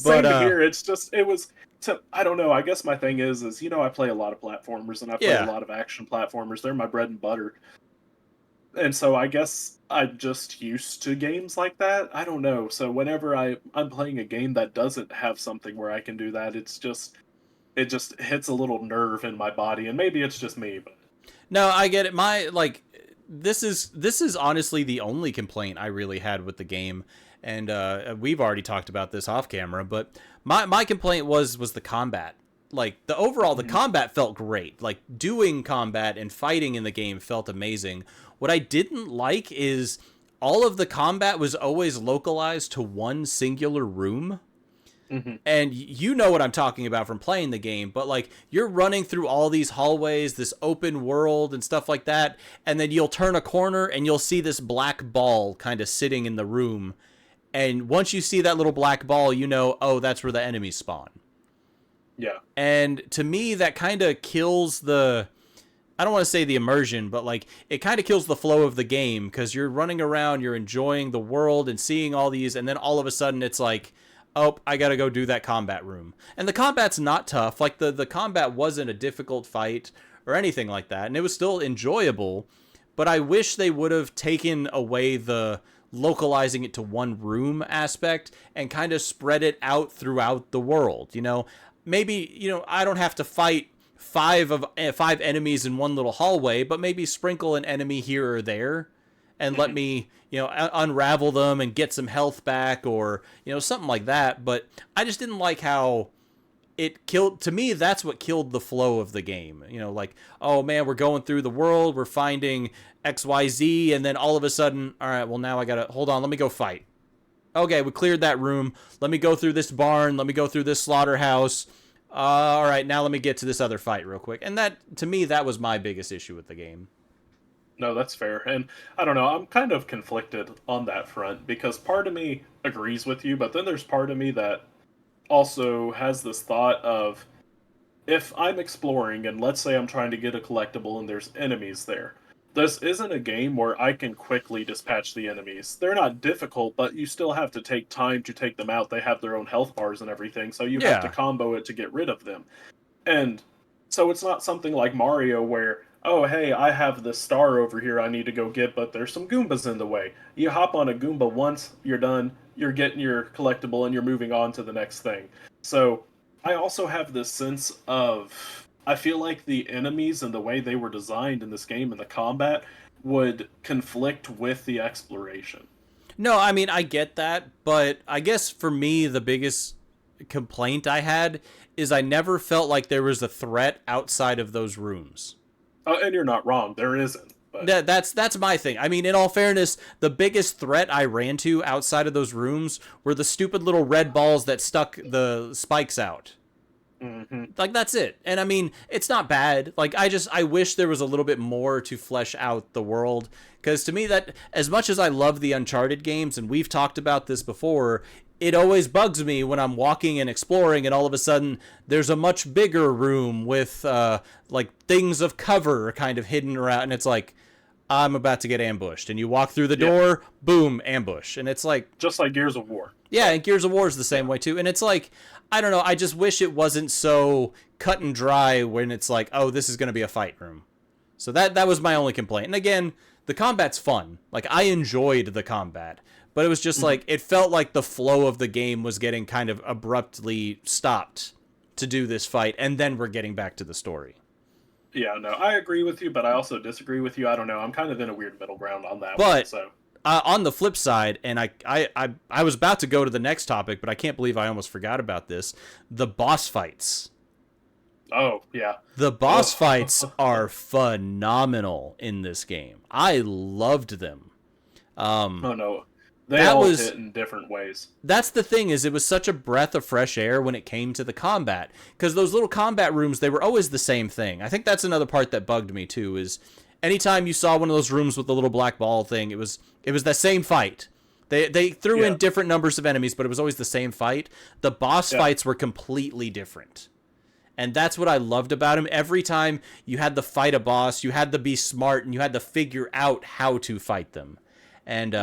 S1: But
S2: same here. It was. So I don't know. I guess my thing is I play a lot of platformers and I play a
S1: yeah.
S2: lot of action platformers. They're my bread and butter. And so I guess I'm just used to games like that. I don't know. So whenever I'm playing a game that doesn't have something where I can do that, it just hits a little nerve in my body, and maybe it's just me, but
S1: No, I get it. My like this is honestly the only complaint I really had with the game, and we've already talked about this off camera. But my complaint was the combat. Like the
S2: Mhm.
S1: combat felt great. Like doing combat and fighting in the game felt amazing. What I didn't like is all of the combat was always localized to one singular room.
S2: Mhm.
S1: And you know what I'm talking about from playing the game, but like you're running through all these hallways, this open world and stuff like that, and then you'll turn a corner and you'll see this black ball kind of sitting in the room. And once you see that little black ball, you know, oh, that's where the enemies spawn.
S2: Yeah.
S1: And to me, that kind of kills the, I don't want to say the immersion, but like it kind of kills the flow of the game because you're running around, you're enjoying the world and seeing all these, and then all of a sudden it's like, oh, I gotta go do that combat room. And the combat's not tough. Like the combat wasn't a difficult fight or anything like that, and it was still enjoyable. But I wish they would have taken away the localizing it to one room aspect and kind of spread it out throughout the world. Maybe I don't have to fight five enemies in one little hallway, but maybe sprinkle an enemy here or there and let
S2: Mhm.
S1: me unravel them and get some health back or something like that. But I just didn't like how it killed. To me, that's what killed the flow of the game. Like, oh man, we're going through the world, we're finding XYZ, and then all of a sudden, all right, well now I gotta hold on, let me go fight. Okay, we cleared that room, let me go through this barn, let me go through this slaughterhouse. All right, now let me get to this other fight real quick. And that, to me, that was my biggest issue with the game.
S2: No, that's fair. And I don't know, I'm kind of conflicted on that front because part of me agrees with you, but then there's part of me that also has this thought of if I'm exploring and let's say I'm trying to get a collectible and there's enemies there, this isn't a game where I can quickly dispatch the enemies. They're not difficult, but you still have to take time to take them out. They have their own health bars and everything, so you have to
S1: Yeah.
S2: combo it to get rid of them. And so it's not something like Mario where, oh, hey, I have this star over here I need to go get, but there's some Goombas in the way. You hop on a Goomba once, you're done, you're getting your collectible, and you're moving on to the next thing. So I also have this sense of I feel like the enemies and the way they were designed in this game and the combat would conflict with the exploration.
S1: No, I mean, I get that, but I guess for me, the biggest complaint I had is I never felt like there was a threat outside of those rooms.
S2: And you're not wrong, there isn't. But
S1: That's my thing. I mean, in all fairness, the biggest threat I ran to outside of those rooms were the stupid little red balls that stuck the spikes out. Like, that's it. And I mean, it's not bad. Like, I wish there was a little bit more to flesh out the world. Because to me, that, as much as I love the Uncharted games, and we've talked about this before, it always bugs me when I'm walking and exploring and all of a sudden there's a much bigger room with, like, things of cover kind of hidden around. And it's like, I'm about to get ambushed. And you walk through the door, boom, ambush. And it's like...
S2: Just like Gears of War.
S1: Yeah, and Gears of War is the same way too. And it's like, I don't know, I just wish it wasn't so cut and dry when it's like, oh, this is going to be a fight room. So that was my only complaint. And again, the combat's fun. Like, I enjoyed the combat. But it was just like, it felt like the flow of the game was getting kind of abruptly stopped to do this fight. And then we're getting back to the story.
S2: Yeah, no, I agree with you, but I also disagree with you. I don't know. I'm kind of in a weird middle ground on that
S1: one.
S2: So...
S1: on the flip side, and I was about to go to the next topic, but I can't believe I almost forgot about this. The boss fights.
S2: Oh, yeah.
S1: The boss fights are phenomenal in this game. I loved them.
S2: Oh, no. They all hit in different ways.
S1: That's the thing, is it was such a breath of fresh air when it came to the combat. Because those little combat rooms, they were always the same thing. I think that's another part that bugged me, too, is... Anytime you saw one of those rooms with the little black ball thing, it was the same fight. They threw in different numbers of enemies, but it was always the same fight. The boss fights were completely different. And that's what I loved about them. Every time you had to fight a boss, you had to be smart and you had to figure out how to fight them. And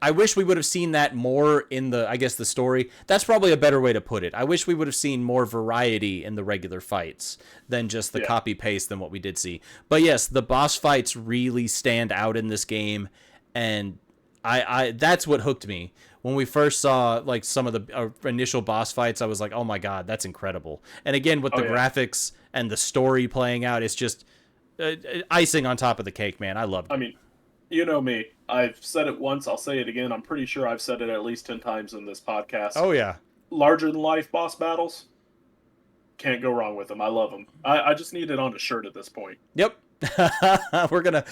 S1: I wish we would have seen that more in the story. That's probably a better way to put it. I wish we would have seen more variety in the regular fights than just the copy paste than what we did see. But yes, the boss fights really stand out in this game, and I that's what hooked me. When we first saw like some of the initial boss fights, I was like, oh my god, that's incredible. And again, with the graphics and the story playing out, it's just icing on top of the cake, man. I loved it.
S2: I mean, you know me. I've said it once, I'll say it again. I'm pretty sure I've said it at least 10 times in this podcast.
S1: Oh, yeah.
S2: Larger-than-life boss battles, can't go wrong with them. I love them. I just need it on a shirt at this point.
S1: Yep. we're gonna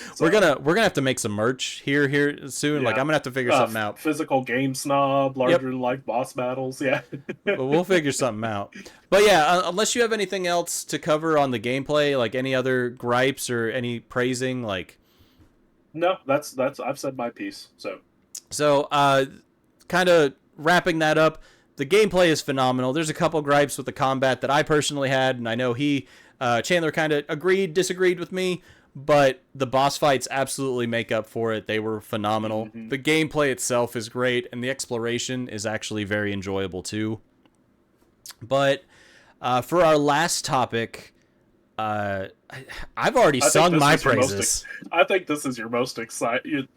S1: have to make some merch here soon. Yeah. Like, I'm gonna have to figure something out.
S2: Physical game snob, larger-than-life boss battles, yeah.
S1: But we'll figure something out. But yeah, unless you have anything else to cover on the gameplay, like any other gripes or any praising, like...
S2: No, that's I've said my piece.
S1: So kind of wrapping that up, the gameplay is phenomenal. There's a couple gripes with the combat that I personally had, and I know Chandler kind of disagreed with me, but the boss fights absolutely make up for it. They were phenomenal. The gameplay itself is great, and the exploration is actually very enjoyable too. But for our last topic... I've already sung my praises.
S2: I think this is your most excited.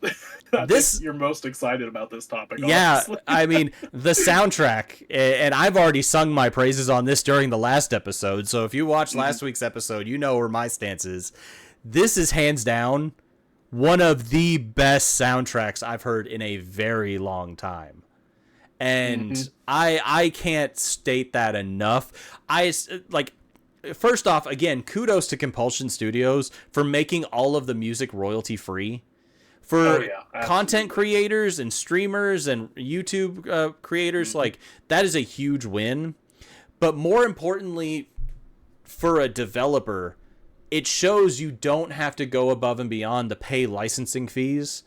S2: You're most excited about this topic.
S1: Yeah,
S2: honestly.
S1: I mean the soundtrack, and I've already sung my praises on this during the last episode. So if you watched last week's episode, you know where my stance is. This is hands down one of the best soundtracks I've heard in a very long time. And I can't state that enough. First off, again, kudos to Compulsion Studios for making all of the music royalty free. For content creators and streamers and YouTube creators, like, that is a huge win. But more importantly, for a developer, it shows you don't have to go above and beyond to pay licensing fees.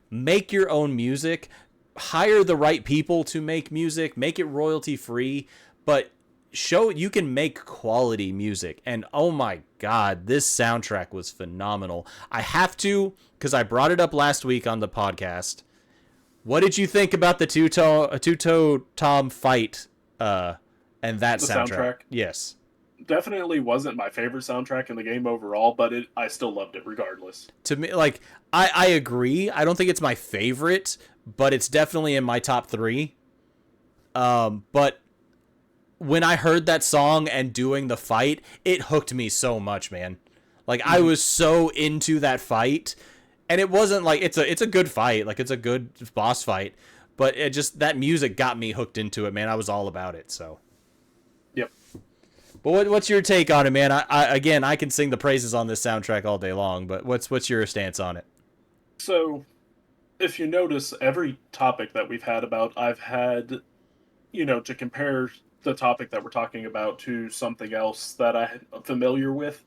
S1: Make your own music, hire the right people to make music, make it royalty free, but show you can make quality music. And oh my god, this soundtrack was phenomenal. I have to, because I brought it up last week on the podcast. What did you think about the two-toe Tom fight and that soundtrack? Yes.
S2: Definitely wasn't my favorite soundtrack in the game overall, but I still loved it regardless.
S1: To me, like, I agree. I don't think it's my favorite, but it's definitely in my top 3. But when I heard that song and doing the fight, it hooked me so much, man. Like I was so into that fight, and it wasn't like it's a good fight, like it's a good boss fight, but it just that music got me hooked into it, man. I was all about it. So,
S2: Yep.
S1: but what's your take on it, man? Again, I can sing the praises on this soundtrack all day long, but what's your stance on it?
S2: So, if you notice, every topic that we've had about, I've had, to compare the topic that we're talking about to something else that I'm familiar with.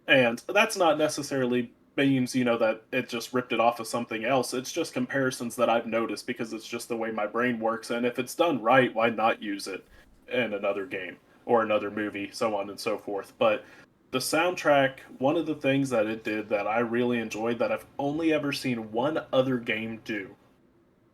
S2: And that's not necessarily means, that it just ripped it off of something else. It's just comparisons that I've noticed because it's just the way my brain works. And if it's done right, why not use it in another game or another movie, so on and so forth. But the soundtrack, one of the things that it did that I really enjoyed that I've only ever seen one other game do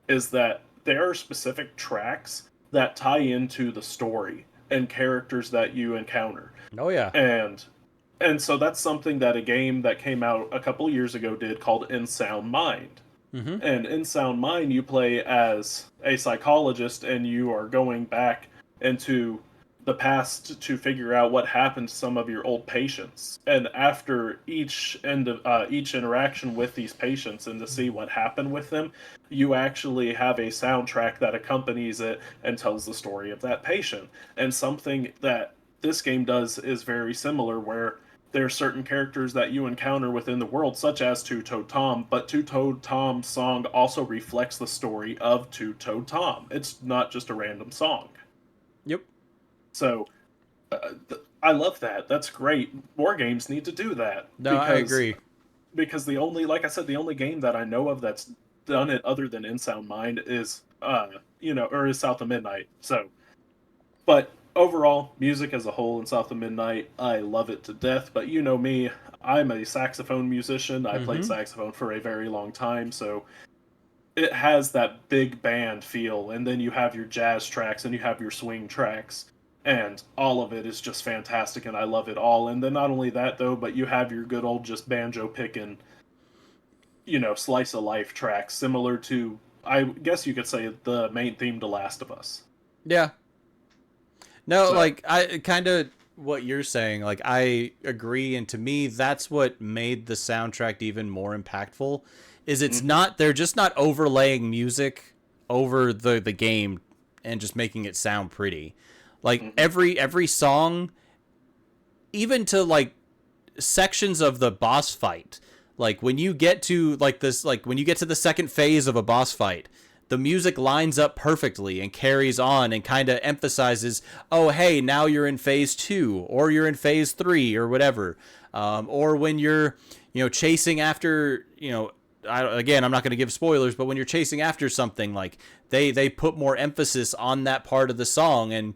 S2: is that there are specific tracks that tie into the story and characters that you encounter.
S1: Oh yeah.
S2: And so that's something that a game that came out a couple years ago did called In Sound Mind.
S1: Mm-hmm.
S2: And in Sound Mind, you play as a psychologist, and you are going back into the past to figure out what happened to some of your old patients. And after each interaction with these patients, and to see what happened with them, you actually have a soundtrack that accompanies it and tells the story of that patient. And something that this game does is very similar, where there are certain characters that you encounter within the world, such as Two-Toed Tom, but Two-Toed Tom's song also reflects the story of Two-Toed Tom. It's not just a random song.
S1: Yep.
S2: So, I love that. That's great. More games need to do that.
S1: No, I agree.
S2: Because like I said, the only game that I know of that's done it other than In Sound Mind is, or is South of Midnight. So, but overall, music as a whole in South of Midnight, I love it to death. But you know me, I'm a saxophone musician. I played saxophone for a very long time, so it has that big band feel. And then you have your jazz tracks and you have your swing tracks. And all of it is just fantastic, and I love it all. And then not only that, though, but you have your good old just banjo picking, slice of life tracks, similar to, I guess you could say, the main theme to Last of Us.
S1: Yeah. No, like, I kind of what you're saying, like, I agree. And to me, that's what made the soundtrack even more impactful, is it's not, they're just not overlaying music over the game and just making it sound pretty. Like, every song, even to, like, sections of the boss fight, like, when you get to, like, when you get to the second phase of a boss fight, the music lines up perfectly and carries on and kind of emphasizes, oh, hey, now you're in phase 2, or you're in phase 3, or whatever. Or when you're, chasing after, again, I'm not going to give spoilers, but when you're chasing after something, like, they put more emphasis on that part of the song. And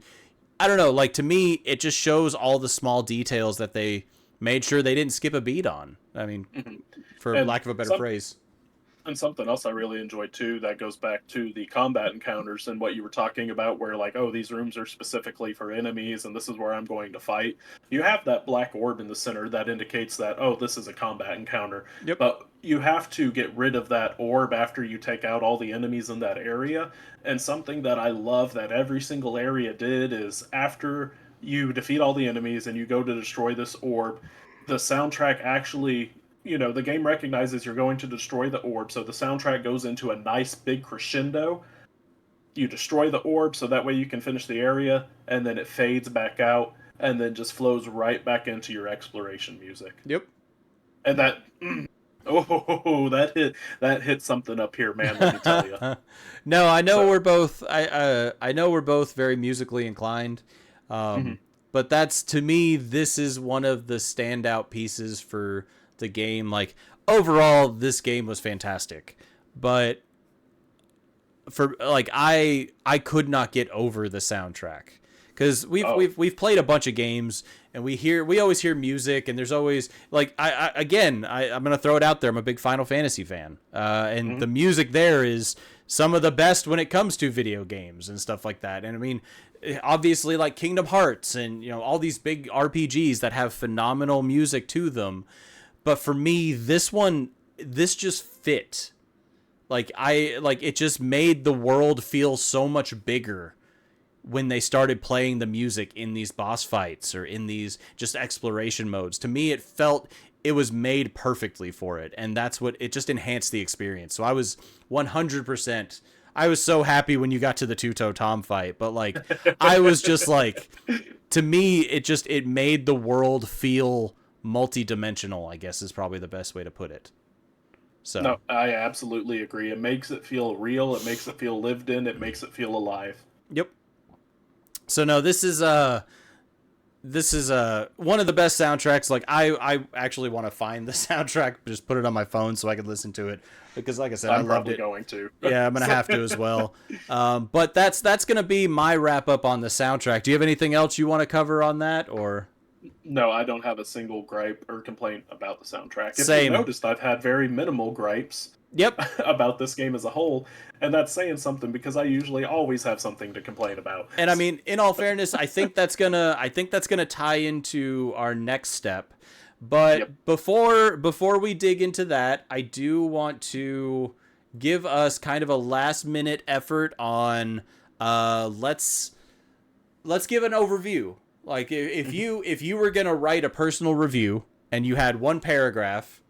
S1: I don't know, like, to me, it just shows all the small details that they made sure they didn't skip a beat on. I mean, for lack of a better phrase.
S2: And something else I really enjoyed too, that goes back to the combat encounters and what you were talking about, where like, oh, these rooms are specifically for enemies and this is where I'm going to fight. You have that black orb in the center that indicates that, oh, this is a combat encounter.
S1: Yep.
S2: But you have to get rid of that orb after you take out all the enemies in that area. And something that I love that every single area did is, after you defeat all the enemies and you go to destroy this orb, the soundtrack actually, the game recognizes you're going to destroy the orb, so the soundtrack goes into a nice big crescendo. You destroy the orb, so that way you can finish the area, and then it fades back out, and then just flows right back into your exploration music.
S1: Yep.
S2: And that, that hit something up here, man. Let me tell you.
S1: No, I know we're both. I know we're both very musically inclined. But that's, to me, this is one of the standout pieces for the game. Like, overall, this game was fantastic, but for, like, I could not get over the soundtrack, because we've played a bunch of games and we always hear music, and there's always, like, I'm gonna throw it out there, I'm a big Final Fantasy fan, and the music there is some of the best when it comes to video games and stuff like that. And I mean, obviously, like Kingdom Hearts and all these big RPGs that have phenomenal music to them. But for me, this just fit. Like, it just made the world feel so much bigger when they started playing the music in these boss fights or in these just exploration modes. To me, it felt it was made perfectly for it, and that's what it just enhanced the experience. So I was 100%. I was so happy when you got to the two-toe Tom fight, but like I was just like, to me, it made the world feel multi-dimensional, I guess is probably the best way to put it. So
S2: No, I absolutely agree. It makes it feel real. It makes it feel lived in. It makes it feel alive.
S1: yep. So no, this is one of the best soundtracks. Like I actually want to find the soundtrack, just put it on my phone so I can listen to it, because like I said, I loved it.
S2: Going to.
S1: Yeah, I'm gonna have to as well. But that's gonna be my wrap up on the soundtrack. Do you have anything else you want to cover on that, or?
S2: No, I don't have a single gripe or complaint about the soundtrack. If
S1: Same.
S2: you noticed, I've had very minimal gripes
S1: Yep.
S2: about this game as a whole, and that's saying something because I usually always have something to complain about.
S1: And I mean, in all fairness, I think that's gonna tie into our next step. But
S2: Yep.
S1: before we dig into that, I do want to give us kind of a last minute effort on let's give an overview. Like if you were gonna write a personal review and you had one paragraph,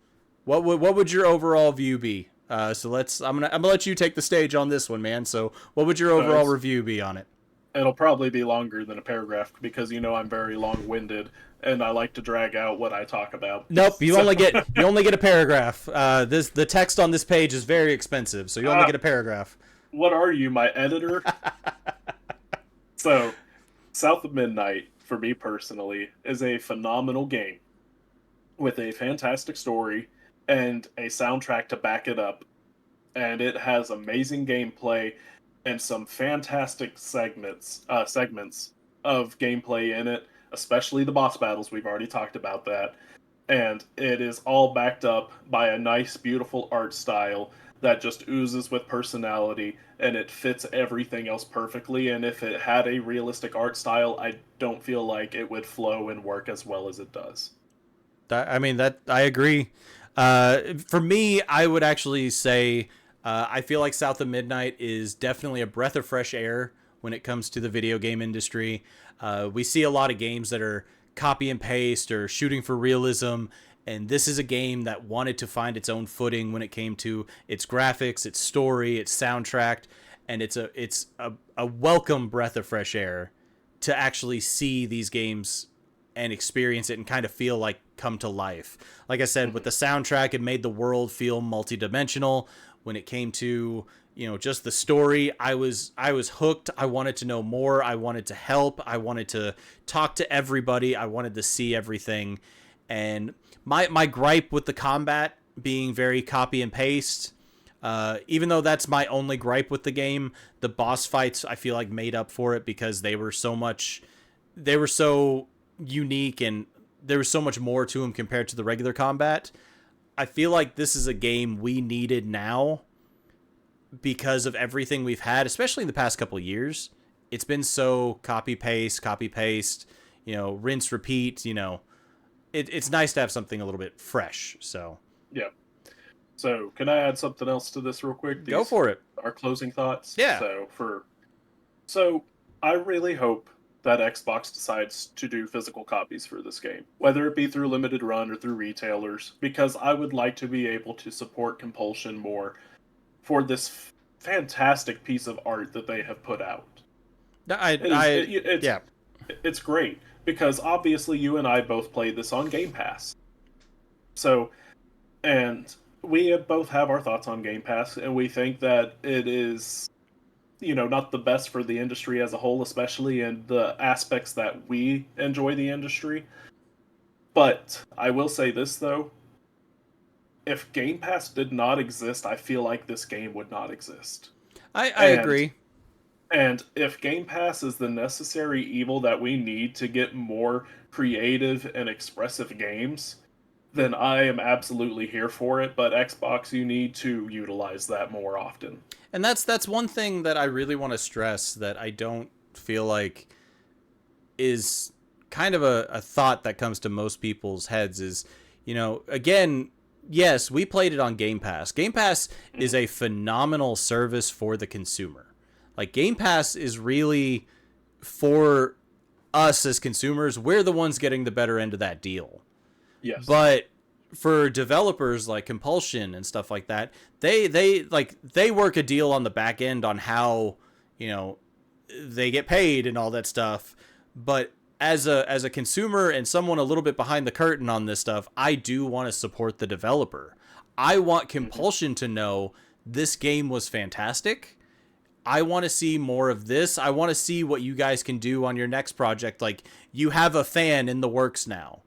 S1: what would your overall view be? So I'm gonna let you take the stage on this one, man. So what would your overall review be on it?
S2: It'll probably be longer than a paragraph because I'm very long-winded and I like to drag out what I talk about.
S1: Nope, you only get a paragraph. The text on this page is very expensive, so you only get a paragraph.
S2: What are you, my editor? So, South of Midnight, for me personally, is a phenomenal game with a fantastic story and a soundtrack to back it up. And it has amazing gameplay and some fantastic segments of gameplay in it, especially the boss battles. We've already talked about that. And it is all backed up by a nice, beautiful art style that just oozes with personality, and it fits everything else perfectly. And if it had a realistic art style, I don't feel like it would flow and work as well as it does.
S1: That I agree. For me, I would actually say I feel like South of Midnight is definitely a breath of fresh air when it comes to the video game industry. We see a lot of games that are copy and paste or shooting for realism, and this is a game that wanted to find its own footing when it came to its graphics, its story, its soundtrack, and it's a welcome breath of fresh air to actually see these games and experience it and kind of feel like come to life. Like I said, with the soundtrack, it made the world feel multidimensional. When it came to, just the story, I was hooked. I wanted to know more. I wanted to help. I wanted to talk to everybody. I wanted to see everything. And my gripe with the combat being very copy and paste, even though that's my only gripe with the game, the boss fights I feel like made up for it because they were so unique and there was so much more to them compared to the regular combat. I feel like this is a game we needed now because of everything we've had, especially in the past couple of years. It's been so copy paste, rinse, repeat, it's nice to have something a little bit fresh. So,
S2: yeah. So, can I add something else to this real quick?
S1: Go for it.
S2: Our closing thoughts.
S1: Yeah.
S2: So I really hope that Xbox decides to do physical copies for this game, whether it be through limited run or through retailers, because I would like to be able to support Compulsion more for this fantastic piece of art that they have put out. It's great because obviously you and I both played this on Game Pass. So, and we both have our thoughts on Game Pass, and we think that it is, not the best for the industry as a whole, especially in the aspects that we enjoy the industry. But I will say this, though. If Game Pass did not exist, I feel like this game would not exist.
S1: I agree.
S2: And if Game Pass is the necessary evil that we need to get more creative and expressive games, then I am absolutely here for it. But Xbox, you need to utilize that more often.
S1: And that's one thing that I really want to stress that I don't feel like is kind of a thought that comes to most people's heads is, again, yes, we played it on Game Pass. Game Pass is a phenomenal service for the consumer. Like, Game Pass is really for us as consumers, we're the ones getting the better end of that deal.
S2: Yes.
S1: But for developers like Compulsion and stuff like that, they work a deal on the back end on how, you know, they get paid and all that stuff. But as a consumer and someone a little bit behind the curtain on this stuff, I do want to support the developer. I want Compulsion to know this game was fantastic. I want to see more of this. I want to see what you guys can do on your next project. Like, you have a fan in the works now.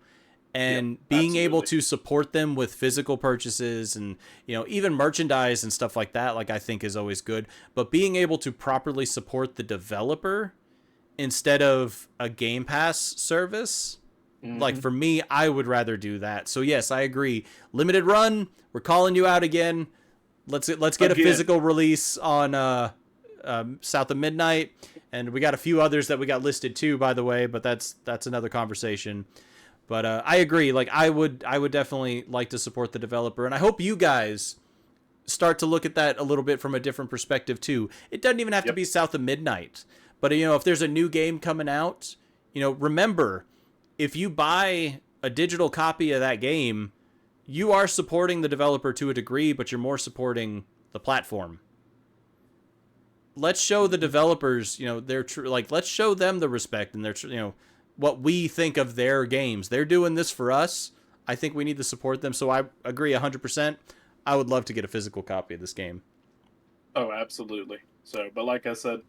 S1: And being able to support them with physical purchases and, you know, even merchandise and stuff like that, like, I think is always good. But being able to properly support the developer instead of a Game Pass service, like, for me, I would rather do that. So yes, I agree. Limited run, we're calling you out again. Let's get a physical release on South of Midnight, and we got a few others that we got listed too, by the way, but that's another conversation. But I agree. Like, I would definitely like to support the developer, and I hope you guys start to look at that a little bit from a different perspective too. It doesn't even have to be South of Midnight, but, you know, if there's a new game coming out, you know, remember, if you buy a digital copy of that game, you are supporting the developer to a degree, but you're more supporting the platform. Let's show the developers, you know, let's show them the respect and you know, what we think of their games. They're doing this for us. I think we need to support them. So I agree 100%. I would love to get a physical copy of this game.
S2: Oh, absolutely. So, but like I said,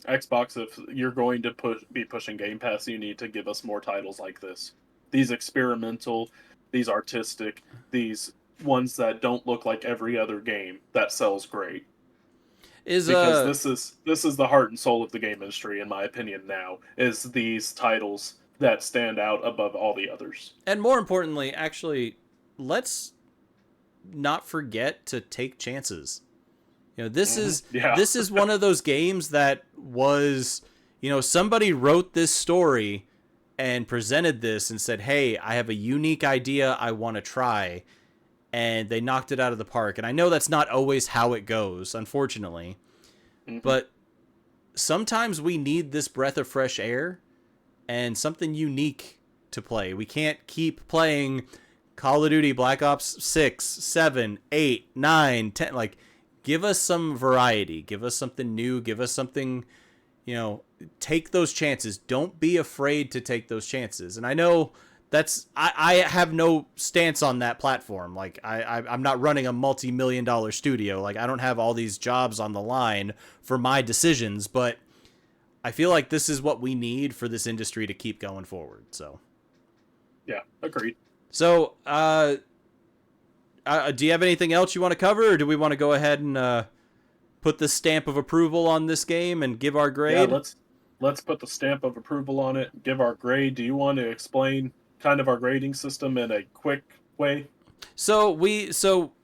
S2: Xbox, if you're going to be pushing Game Pass, you need to give us more titles like this. These experimental, these artistic, these ones that don't look like every other game that sells great. Because this is the heart and soul of the game industry, in my opinion. Now is these titles that stand out above all the others.
S1: And more importantly, actually, let's not forget to take chances. You know, this is one of those games that was, you know, somebody wrote this story and presented this and said, hey, I have a unique idea I want to try. And they knocked it out of the park. And I know that's not always how it goes, unfortunately. But sometimes we need this breath of fresh air and something unique to play. We can't keep playing Call of Duty Black Ops 6, 7, 8, 9, 10. Like, give us some variety. Give us something new. Give us something, you know, take those chances. Don't be afraid to take those chances. And I know I have no stance on that platform. Like, I'm not running a multi-million-dollar studio. Like, I don't have all these jobs on the line for my decisions, but I feel like this is what we need for this industry to keep going forward. So,
S2: yeah, agreed.
S1: So, do you have anything else you want to cover, or do we want to go ahead and put the stamp of approval on this game and give our grade?
S2: Yeah, let's put the stamp of approval on it, give our grade. Do you want to explain kind of our grading system in a quick way?
S1: So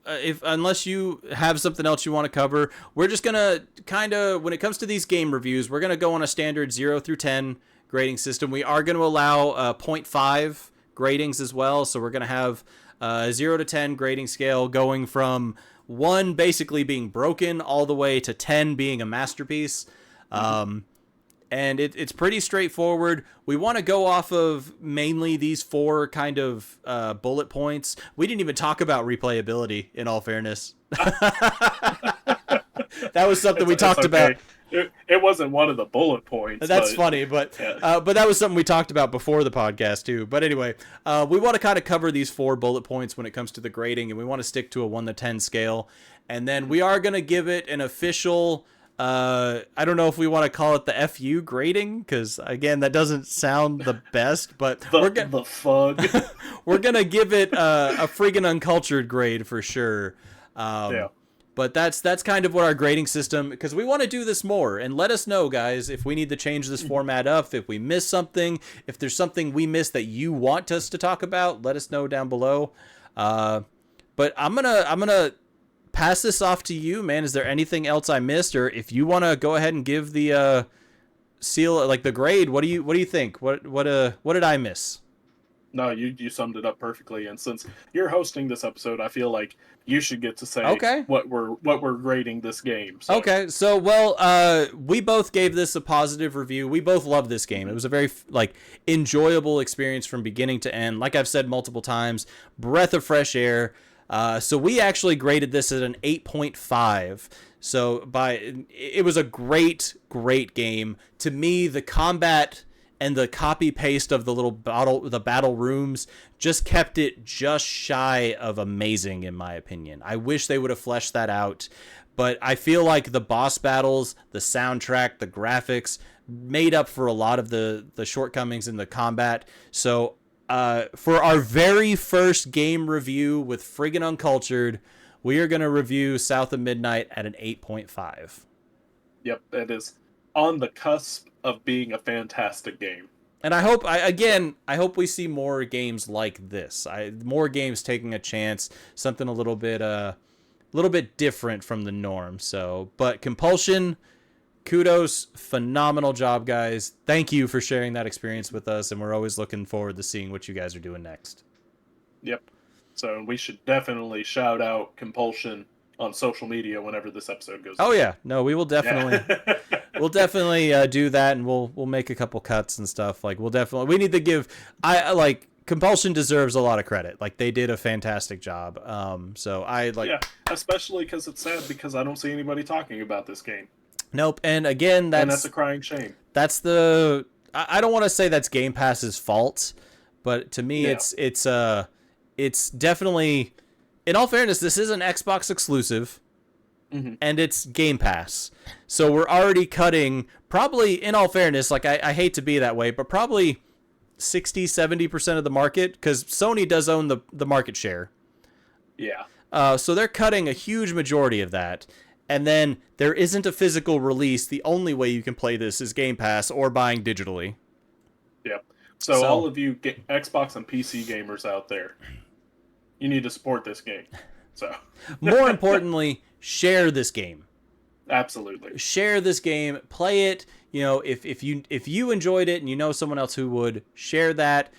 S1: if unless you have something else you want to cover, we're just gonna kind of, when it comes to these game reviews, we're gonna go on a standard 0 through 10 grading system. We are going to allow 0.5 gradings as well. So we're gonna have a 0 to 10 grading scale, going from 1 basically being broken all the way to 10 being a masterpiece. And it's pretty straightforward. We want to go off of mainly these 4 kind of bullet points. We didn't even talk about replayability, in all fairness. That was something we talked about.
S2: It wasn't one of the bullet points.
S1: That's funny, but that was something we talked about before the podcast too. But anyway, we want to kind of cover these 4 bullet points when it comes to the grading, and we want to stick to a 1 to 10 scale. And then we are going to give it an official, I don't know if we want to call it the FU grading, because again, that doesn't sound the best, but
S2: the fug.
S1: We're going to give it a friggin' uncultured grade for sure. Yeah. But that's kind of what our grading system, because we want to do this more, and let us know, guys, if we need to change this format up, if we miss something, if there's something we missed that you want us to talk about, let us know down below. But I'm gonna pass this off to you, man. Is there anything else I missed, or if you want to go ahead and give the seal, like the grade? What do you think? What did I miss?
S2: No, you summed it up perfectly. And since you're hosting this episode, I feel like you should get to say
S1: Okay.
S2: what we're grading this game. So.
S1: Okay, so we both gave this a positive review. We both loved this game. It was a very enjoyable experience from beginning to end. Like I've said multiple times, breath of fresh air. So we actually graded this at an 8.5. So it was a great game. To me, the combat and the copy paste of the battle rooms just kept it just shy of amazing, in my opinion. I wish they would have fleshed that out. But I feel like the boss battles, the soundtrack, the graphics made up for a lot of the shortcomings in the combat. So for our very first game review with Friggin' Uncultured, we are going to review South of Midnight at an 8.5.
S2: Yep, it is on the cusp of being a fantastic game.
S1: And I hope we see more games like this. More games taking a chance, something a little bit different from the norm. So, but Compulsion, kudos, phenomenal job, guys. Thank you for sharing that experience with us, and we're always looking forward to seeing what you guys are doing next.
S2: Yep. So we should definitely shout out Compulsion on social media whenever this episode goes.
S1: Oh yeah, no, we will definitely, we'll definitely do that, and we'll make a couple cuts and stuff. We need to give Compulsion deserves a lot of credit. They did a fantastic job. Yeah,
S2: especially because it's sad because I don't see anybody talking about this game.
S1: Nope. And again,
S2: that's a crying shame.
S1: That's I don't want to say that's Game Pass's fault, but to me, it's definitely, in all fairness, this is an Xbox exclusive, and it's Game Pass. So we're already cutting, probably, in all fairness, I hate to be that way, but probably 60-70% of the market, because Sony does own the market share.
S2: Yeah.
S1: So they're cutting a huge majority of that. And then there isn't a physical release. The only way you can play this is Game Pass or buying digitally.
S2: Yep. So all of you Xbox and PC gamers out there, you need to support this game. So
S1: more importantly, share this game.
S2: Absolutely.
S1: Share this game, play it. If you enjoyed it and you know someone else who would, share that.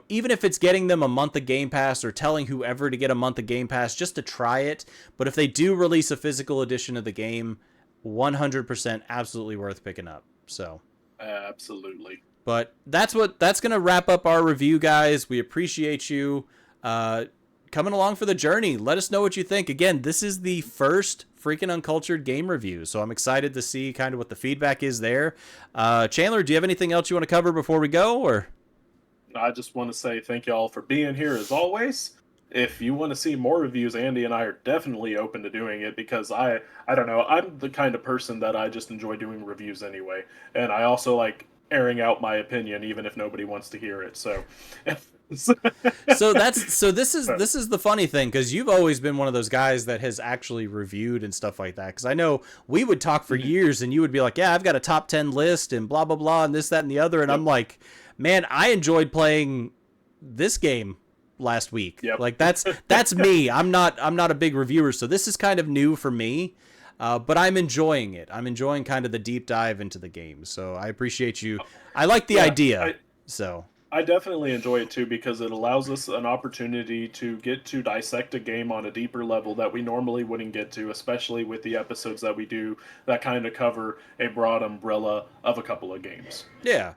S1: Even if it's getting them a month of Game Pass or telling whoever to get a month of Game Pass just to try it. But if they do release a physical edition of the game, 100% absolutely worth picking up. So
S2: absolutely.
S1: But that's going to wrap up our review, guys. We appreciate you coming along for the journey. Let us know what you think. Again, this is the first Freaking Uncultured game review, so I'm excited to see kind of what the feedback is there. Chandler, do you have anything else you want to cover before we go, or?
S2: I just want to say thank you all for being here as always. If you want to see more reviews, Andy and I are definitely open to doing it because I don't know, I'm the kind of person that I just enjoy doing reviews anyway, and I also like airing out my opinion even if nobody wants to hear it. So
S1: this is the funny thing, because you've always been one of those guys that has actually reviewed and stuff like that, because I know we would talk for years and you would be like, yeah, I've got a top 10 list and blah blah blah and this, that, and the other, and I'm like, man, I enjoyed playing this game last week. That's me. I'm not a big reviewer, so this is kind of new for me, but I'm enjoying it. I'm enjoying kind of the deep dive into the game, so I appreciate you. I like the idea.
S2: I definitely enjoy it too because it allows us an opportunity to get to dissect a game on a deeper level that we normally wouldn't get to, especially with the episodes that we do that kind of cover a broad umbrella of a couple of games.
S1: Yeah.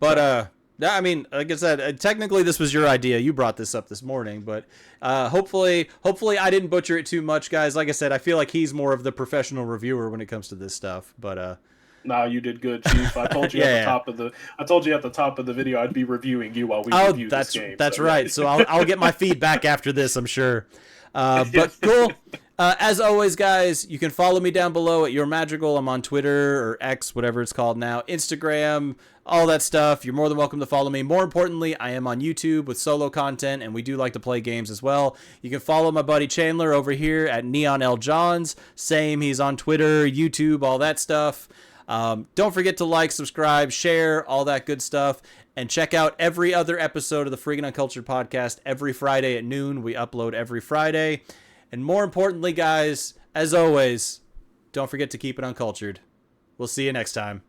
S1: But, I mean, like I said, technically this was your idea. You brought this up this morning, but hopefully I didn't butcher it too much, guys. Like I said, I feel like he's more of the professional reviewer when it comes to this stuff, but
S2: no, you did good, Chief. I told you at the top of the video I'd be reviewing you while we review this game.
S1: That's right. So I'll get my feedback after this, I'm sure. But cool. As always, guys, you can follow me down below at Your Magical. I'm on Twitter or X, whatever it's called now, Instagram, all that stuff. You're more than welcome to follow me. More importantly, I am on YouTube with solo content, and we do like to play games as well. You can follow my buddy Chandler over here at Neon L Johns. Same, he's on Twitter, YouTube, all that stuff. Don't forget to like, subscribe, share, all that good stuff. And check out every other episode of the Friggin' Uncultured podcast every Friday at noon. We upload every Friday. And more importantly, guys, as always, don't forget to keep it uncultured. We'll see you next time.